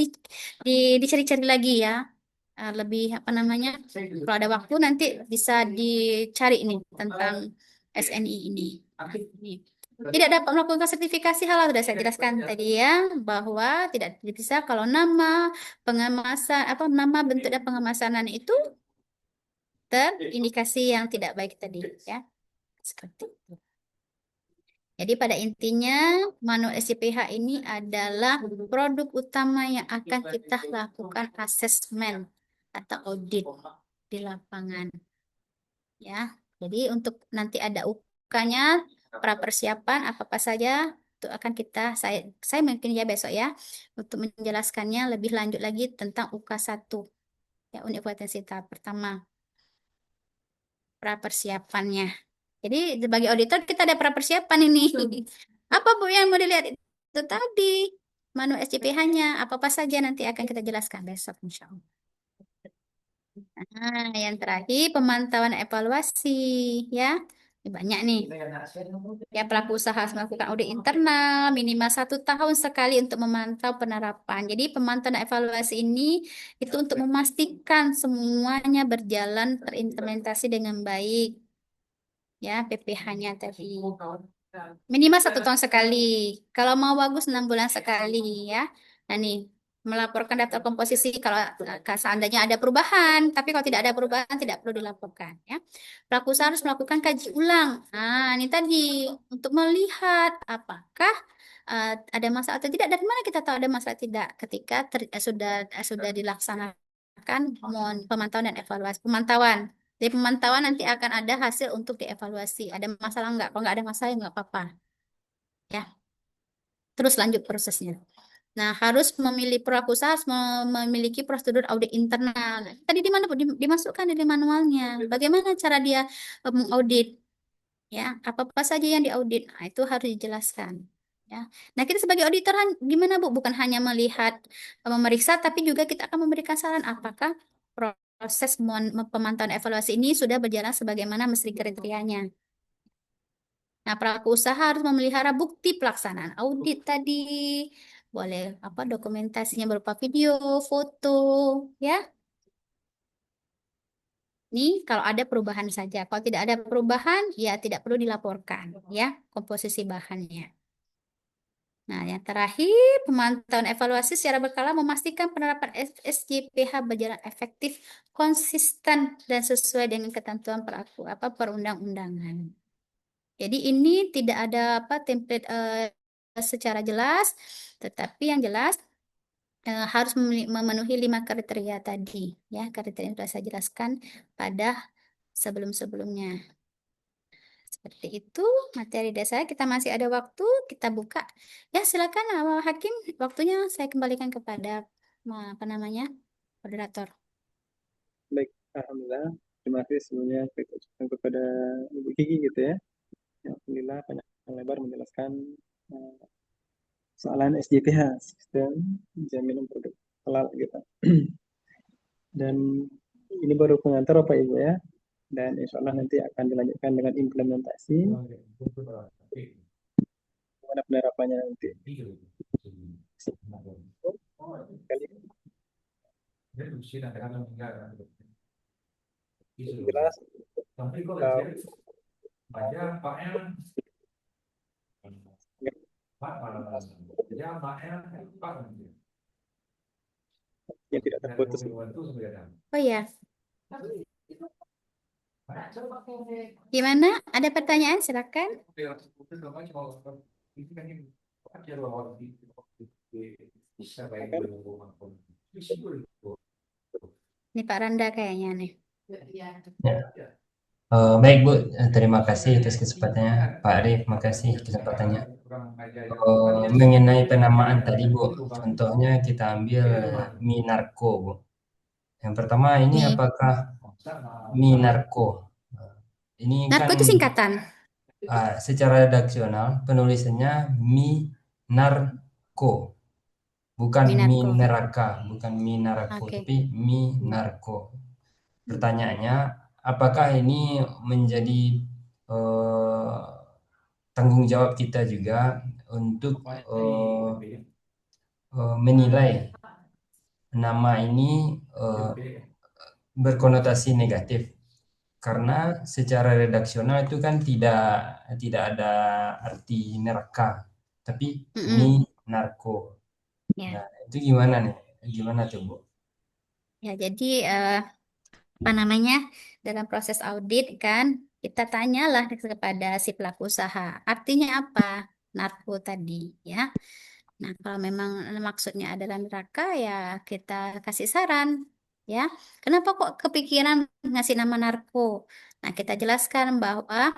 dicari-cari lagi ya. Lebih apa namanya? Kalau ada waktu nanti bisa dicari ini tentang SNI ini. Tidak dapat melakukan sertifikasi halal sudah saya jelaskan tadi ya bahwa tidak bisa kalau nama pengemasan nama bentuk dan pengemasanan itu terindikasi yang tidak baik tadi ya seperti itu. Jadi pada intinya manual SCPH ini adalah produk utama yang akan kita lakukan asesmen atau audit di lapangan ya. Jadi untuk nanti ada UK-nya prapersiapan apa-apa saja itu akan saya mungkin ya besok ya untuk menjelaskannya lebih lanjut lagi tentang UK1 ya, unit potensi tahap pertama prapersiapannya. Jadi sebagai auditor kita ada prapersiapan ini. Apa Bu yang mau dilihat itu tadi manual SCPH-nya apa-apa saja nanti akan kita jelaskan besok insya Allah. Nah, yang terakhir pemantauan evaluasi ya. Ini banyak nih. Ya, pelaku usaha harus melakukan audit internal minimal 1 tahun sekali untuk memantau penerapan. Jadi pemantauan evaluasi ini itu untuk memastikan semuanya berjalan terimplementasi dengan baik. ya PPh-nya tadi. Minimal 1 tahun sekali. Kalau mau bagus 6 bulan sekali ya. Nah nih melaporkan daftar komposisi kalau seandainya ada perubahan, tapi kalau tidak ada perubahan tidak perlu dilaporkan ya. Pelaku usaha harus melakukan kaji ulang. Nah ini tadi untuk melihat apakah ada masalah atau tidak. Dari mana kita tahu ada masalah tidak ketika sudah dilaksanakan pemantauan dan evaluasi. Pemantauan. Dari pemantauan nanti akan ada hasil untuk dievaluasi. Ada masalah nggak? Kalau nggak ada masalah ya nggak apa-apa. Ya, terus lanjut prosesnya. Nah, harus memilih pelaku usaha harus memiliki prosedur audit internal. Tadi di mana Bu? Dimasukkan di manualnya. Bagaimana cara dia mengaudit? Ya, apa-apa saja yang diaudit. Nah, itu harus dijelaskan. Ya. Nah, kita sebagai auditor gimana Bu? Bukan hanya melihat, memeriksa, tapi juga kita akan memberikan saran apakah proses pemantauan evaluasi ini sudah berjalan sebagaimana mesti kriterianya. Nah, pelaku usaha harus memelihara bukti pelaksanaan audit tadi. Boleh apa dokumentasinya berupa video, foto, ya. Ini kalau ada perubahan saja. Kalau tidak ada perubahan, ya tidak perlu dilaporkan, ya, komposisi bahannya. Nah, yang terakhir, pemantauan evaluasi secara berkala memastikan penerapan SJPH berjalan efektif, konsisten, dan sesuai dengan ketentuan perundang-undangan. Jadi ini tidak ada template secara jelas, tetapi yang jelas harus memenuhi 5 kriteria tadi, ya kriteria yang sudah saya jelaskan pada sebelum-sebelumnya. Seperti itu materi dasar. Kita masih ada waktu, kita buka. Ya silakan Hakim, waktunya saya kembalikan kepada moderator. Baik, alhamdulillah. Terima kasih sebelumnya kita ucapkan kepada Ibu Kiki gitu ya. Alhamdulillah panjang lebar menjelaskan soalan SJPH, sistem jaminan produk halal gitu. Dan ini baru pengantar Bapak Ibu ya. Dan insya Allah nanti akan dilanjutkan dengan implementasi. Bagaimana penerapannya nanti. Jelas. Yang tidak terputus. Oh ya. Gimana? Ada pertanyaan? Silakan. Ini Pak Randa kayaknya nih. Ya. Baik Bu, terima kasih atas kesempatannya. Pak Arif, makasih kesempatannya. Mengenai penamaan tadi Bu, contohnya kita ambil Minarko Bu. Yang pertama ini apakah Minarko? Ini Narko kan itu singkatan. Secara redaksional penulisannya Minarko. Bukan Minaraka, bukan Minarko, tapi Minarko. Pertanyaannya, apakah ini menjadi tanggung jawab kita juga untuk menilai nama ini berkonotasi negatif? Karena secara redaksional itu kan tidak ada arti neraka, tapi Minarko. Nah, itu gimana nih? Gimana tuh, Bu? Ya, jadi dalam proses audit kan kita tanyalah kepada si pelaku usaha. Artinya apa? Narko tadi, ya. Nah, kalau memang maksudnya adalah neraka, ya kita kasih saran, ya. Kenapa kok kepikiran ngasih nama narko? Nah, kita jelaskan bahwa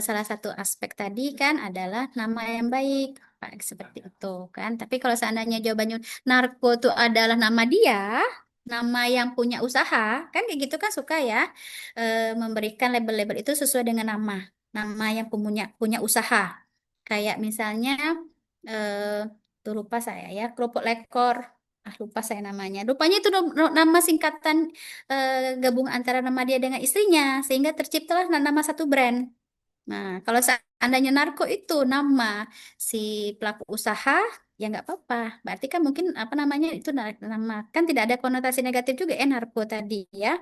salah satu aspek tadi kan adalah nama yang baik, seperti itu kan. Tapi kalau seandainya jawabannya narko itu adalah nama dia, nama yang punya usaha, kan kayak gitu kan suka ya memberikan label-label itu sesuai dengan nama yang punya usaha. Kayak misalnya tuh lupa saya ya, kerupuk lekor. Lupa saya namanya. Rupanya itu nama singkatan gabung antara nama dia dengan istrinya sehingga terciptalah nama satu brand. Nah, kalau seandainya narko itu nama si pelaku usaha, ya nggak apa-apa. Berarti kan mungkin itu nama kan tidak ada konotasi negatif juga ya narko tadi ya.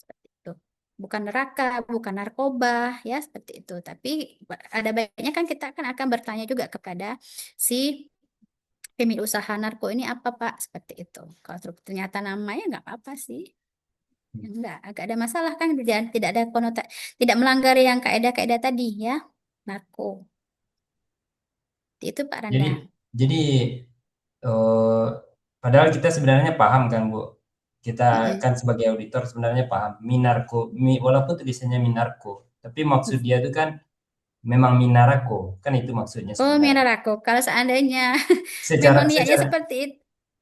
Seperti itu. bukan neraka, bukan narkoba, ya seperti itu. Tapi ada baiknya kan kita akan bertanya juga kepada si pemilik usaha narko ini apa Pak, seperti itu. Kalau ternyata namanya nggak apa-apa sih. Enggak, agak ada masalah kan, dan tidak ada konotasi, tidak melanggar yang kaidah-kaidah tadi ya, narko. Itu Pak Jadi Randa. jadi eh, padahal kita sebenarnya paham kan Bu. Kita Mm-mm. kan sebagai auditor sebenarnya paham Minarko, walaupun tulisannya Minarko, tapi maksud dia itu kan memang Minarko, kan itu maksudnya Oh, sebenarnya. Minarako. Kalau seandainya Secara memang niatnya secara seperti itu,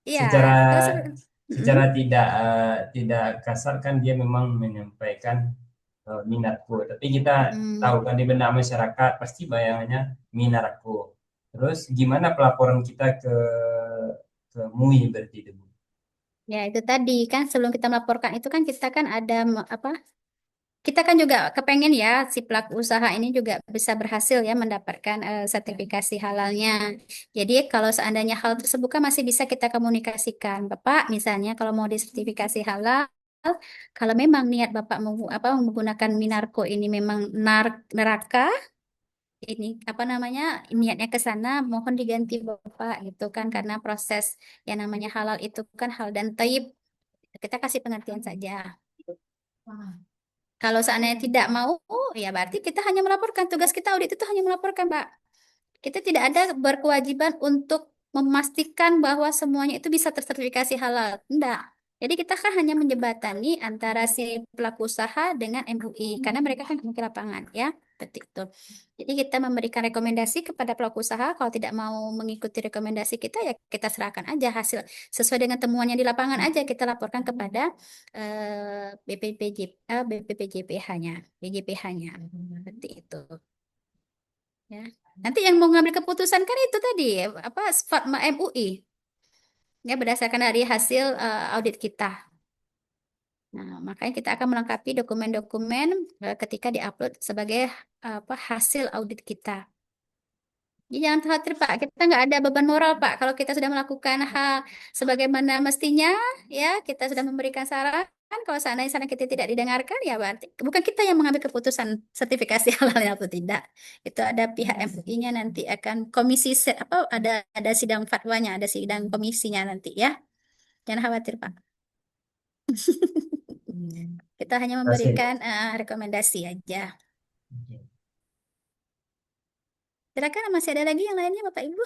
ya. secara Kalau Mm-mm. secara tidak kasar kan dia memang menyampaikan minatku, tapi kita tahu Mm. kan di benak masyarakat pasti bayangannya minatku. Terus gimana pelaporan kita ke MUI berarti itu Bu? Ya, itu tadi kan sebelum kita melaporkan itu kan kita kan ada apa? Kita kan juga kepengen ya si pelaku usaha ini juga bisa berhasil ya mendapatkan sertifikasi halalnya. Jadi kalau seandainya hal tersebut kan masih bisa kita komunikasikan. Bapak misalnya kalau mau disertifikasi halal, kalau memang niat Bapak menggunakan Minarko ini memang neraka, ini apa namanya niatnya ke sana, mohon diganti Bapak gitu kan, karena proses yang namanya halal itu kan hal dan taib, kita kasih pengertian saja. Kalau seandainya tidak mau, ya berarti kita hanya melaporkan. Tugas kita audit itu hanya melaporkan, Pak. Kita tidak ada berkewajiban untuk memastikan bahwa semuanya itu bisa tersertifikasi halal. Tidak. Jadi kita kan hanya menjembatani antara si pelaku usaha dengan MUI karena mereka kan ke lapangan ya. Seperti itu. Jadi kita memberikan rekomendasi kepada pelaku usaha, kalau tidak mau mengikuti rekomendasi kita ya kita serahkan aja hasil sesuai dengan temuan yang di lapangan aja kita laporkan kepada BPPJPH-nya, BJPH-nya. Seperti itu. Ya. Nanti yang mau ngambil keputusan kan itu tadi apa Fatma MUI ya berdasarkan dari hasil audit kita. Nah, makanya kita akan melengkapi dokumen-dokumen ketika diupload sebagai apa hasil audit kita. Jadi jangan khawatir Pak, kita nggak ada beban moral Pak. Kalau kita sudah melakukan hal sebagaimana mestinya, ya kita sudah memberikan saran. Kalau seandainya saran kita tidak didengarkan, ya berarti bukan kita yang mengambil keputusan sertifikasi halalnya atau tidak. Itu ada pihak MUI-nya nanti akan komisi apa ada sidang fatwanya, ada sidang komisinya nanti ya. Jangan khawatir Pak. Kita hanya Terima kasih. memberikan rekomendasi aja. Silakan masih ada lagi yang lainnya Bapak Ibu?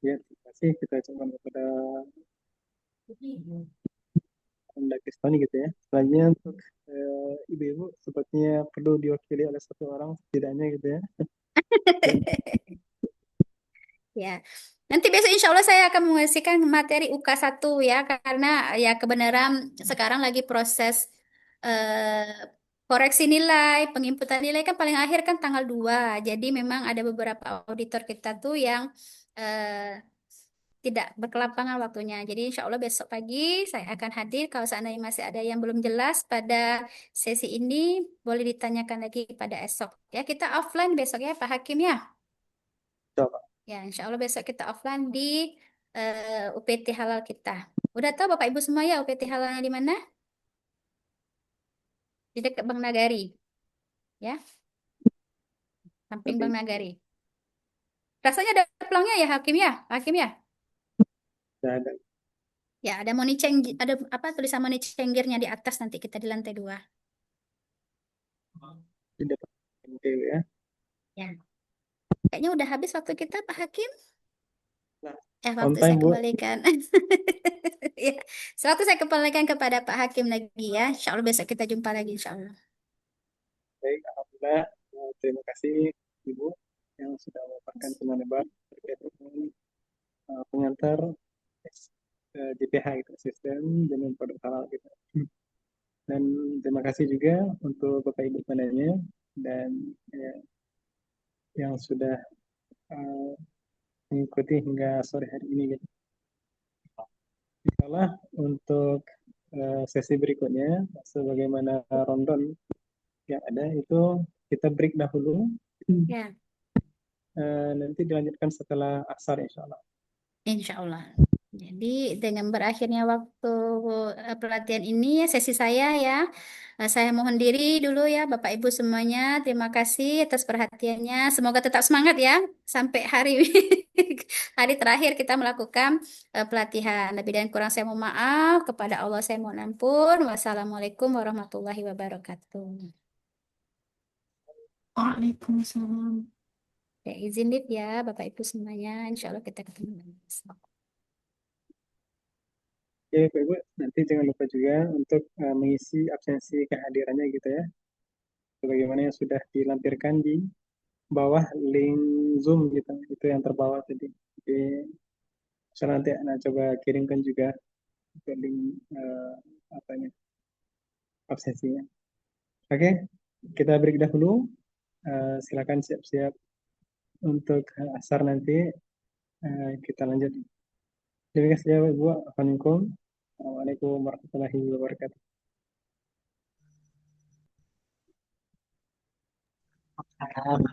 Ya, terima kasih kita ucapkan kepada Anda Kristani gitu ya. Selanjutnya untuk ibu-ibu sepertinya perlu diwakili oleh satu orang setidaknya gitu ya. Ya, nanti besok insya Allah saya akan mengisikan materi UK1 ya, karena ya kebenaran sekarang lagi proses koreksi nilai, penginputan nilai kan paling akhir kan tanggal 2. Jadi memang ada beberapa auditor kita tuh yang tidak berkelapangan waktunya. Jadi insya Allah besok pagi saya akan hadir. Kalau seandainya masih ada yang belum jelas pada sesi ini, boleh ditanyakan lagi pada esok. Ya, kita offline besok ya Pak Hakim ya. Coba. Ya, insya Allah besok kita offline di UPT halal kita. Udah tahu Bapak Ibu semua ya UPT halalnya di mana? Di dekat Bang Nagari. Ya, samping Bang Nagari. Rasanya ada pelangnya ya Hakim ya? Hakim ya? Tidak ada. Ya, ada ada apa tulisan money changer-nya di atas nanti kita di lantai 2. Di depan MTW ya. Ya. Kayaknya udah habis waktu kita Pak Hakim. Nah, Waktu on time saya Bu. kembalikan. Ya, sewaktu saya kembalikan kepada Pak Hakim lagi ya. Insya Allah besok kita jumpa lagi insya Allah. Baik, alhamdulillah. Terima kasih Ibu yang sudah melaporkan penyelebar terkait dengan pengantar JPH gitu, sistem jamin produk halal gitu. Dan terima kasih juga untuk Bapak Ibu penanya dan yang sudah mengikuti hingga sore hari ini gitu. Insyaallah untuk sesi berikutnya sebagaimana rundown yang ada itu kita break dahulu. Ya. Nanti dilanjutkan setelah asar insya Allah. Insya Allah. Jadi dengan berakhirnya waktu pelatihan ini, sesi saya ya, saya mohon diri dulu ya Bapak Ibu semuanya. Terima kasih atas perhatiannya. Semoga tetap semangat ya sampai hari hari terakhir kita melakukan pelatihan. Lebih dan kurang saya mohon maaf. Kepada Allah saya mohon ampun. Wassalamualaikum warahmatullahi wabarakatuh. Waalaikumsalam. Ya, izin lift ya Bapak Ibu semuanya. Insya Allah kita ketemu lagi. Oke, Bapak Ibu, nanti jangan lupa juga untuk mengisi absensi kehadirannya gitu ya. Sebagaimana yang sudah dilampirkan di bawah link Zoom gitu. Itu yang terbawah tadi. Jadi, saya nanti coba kirimkan juga ke link apanya absensinya. Oke, kita break dahulu. Silakan siap-siap untuk asar nanti. Kita lanjut. Terima kasih ya, Ibu. Assalamualaikum warahmatullahi wabarakatuh. Salam.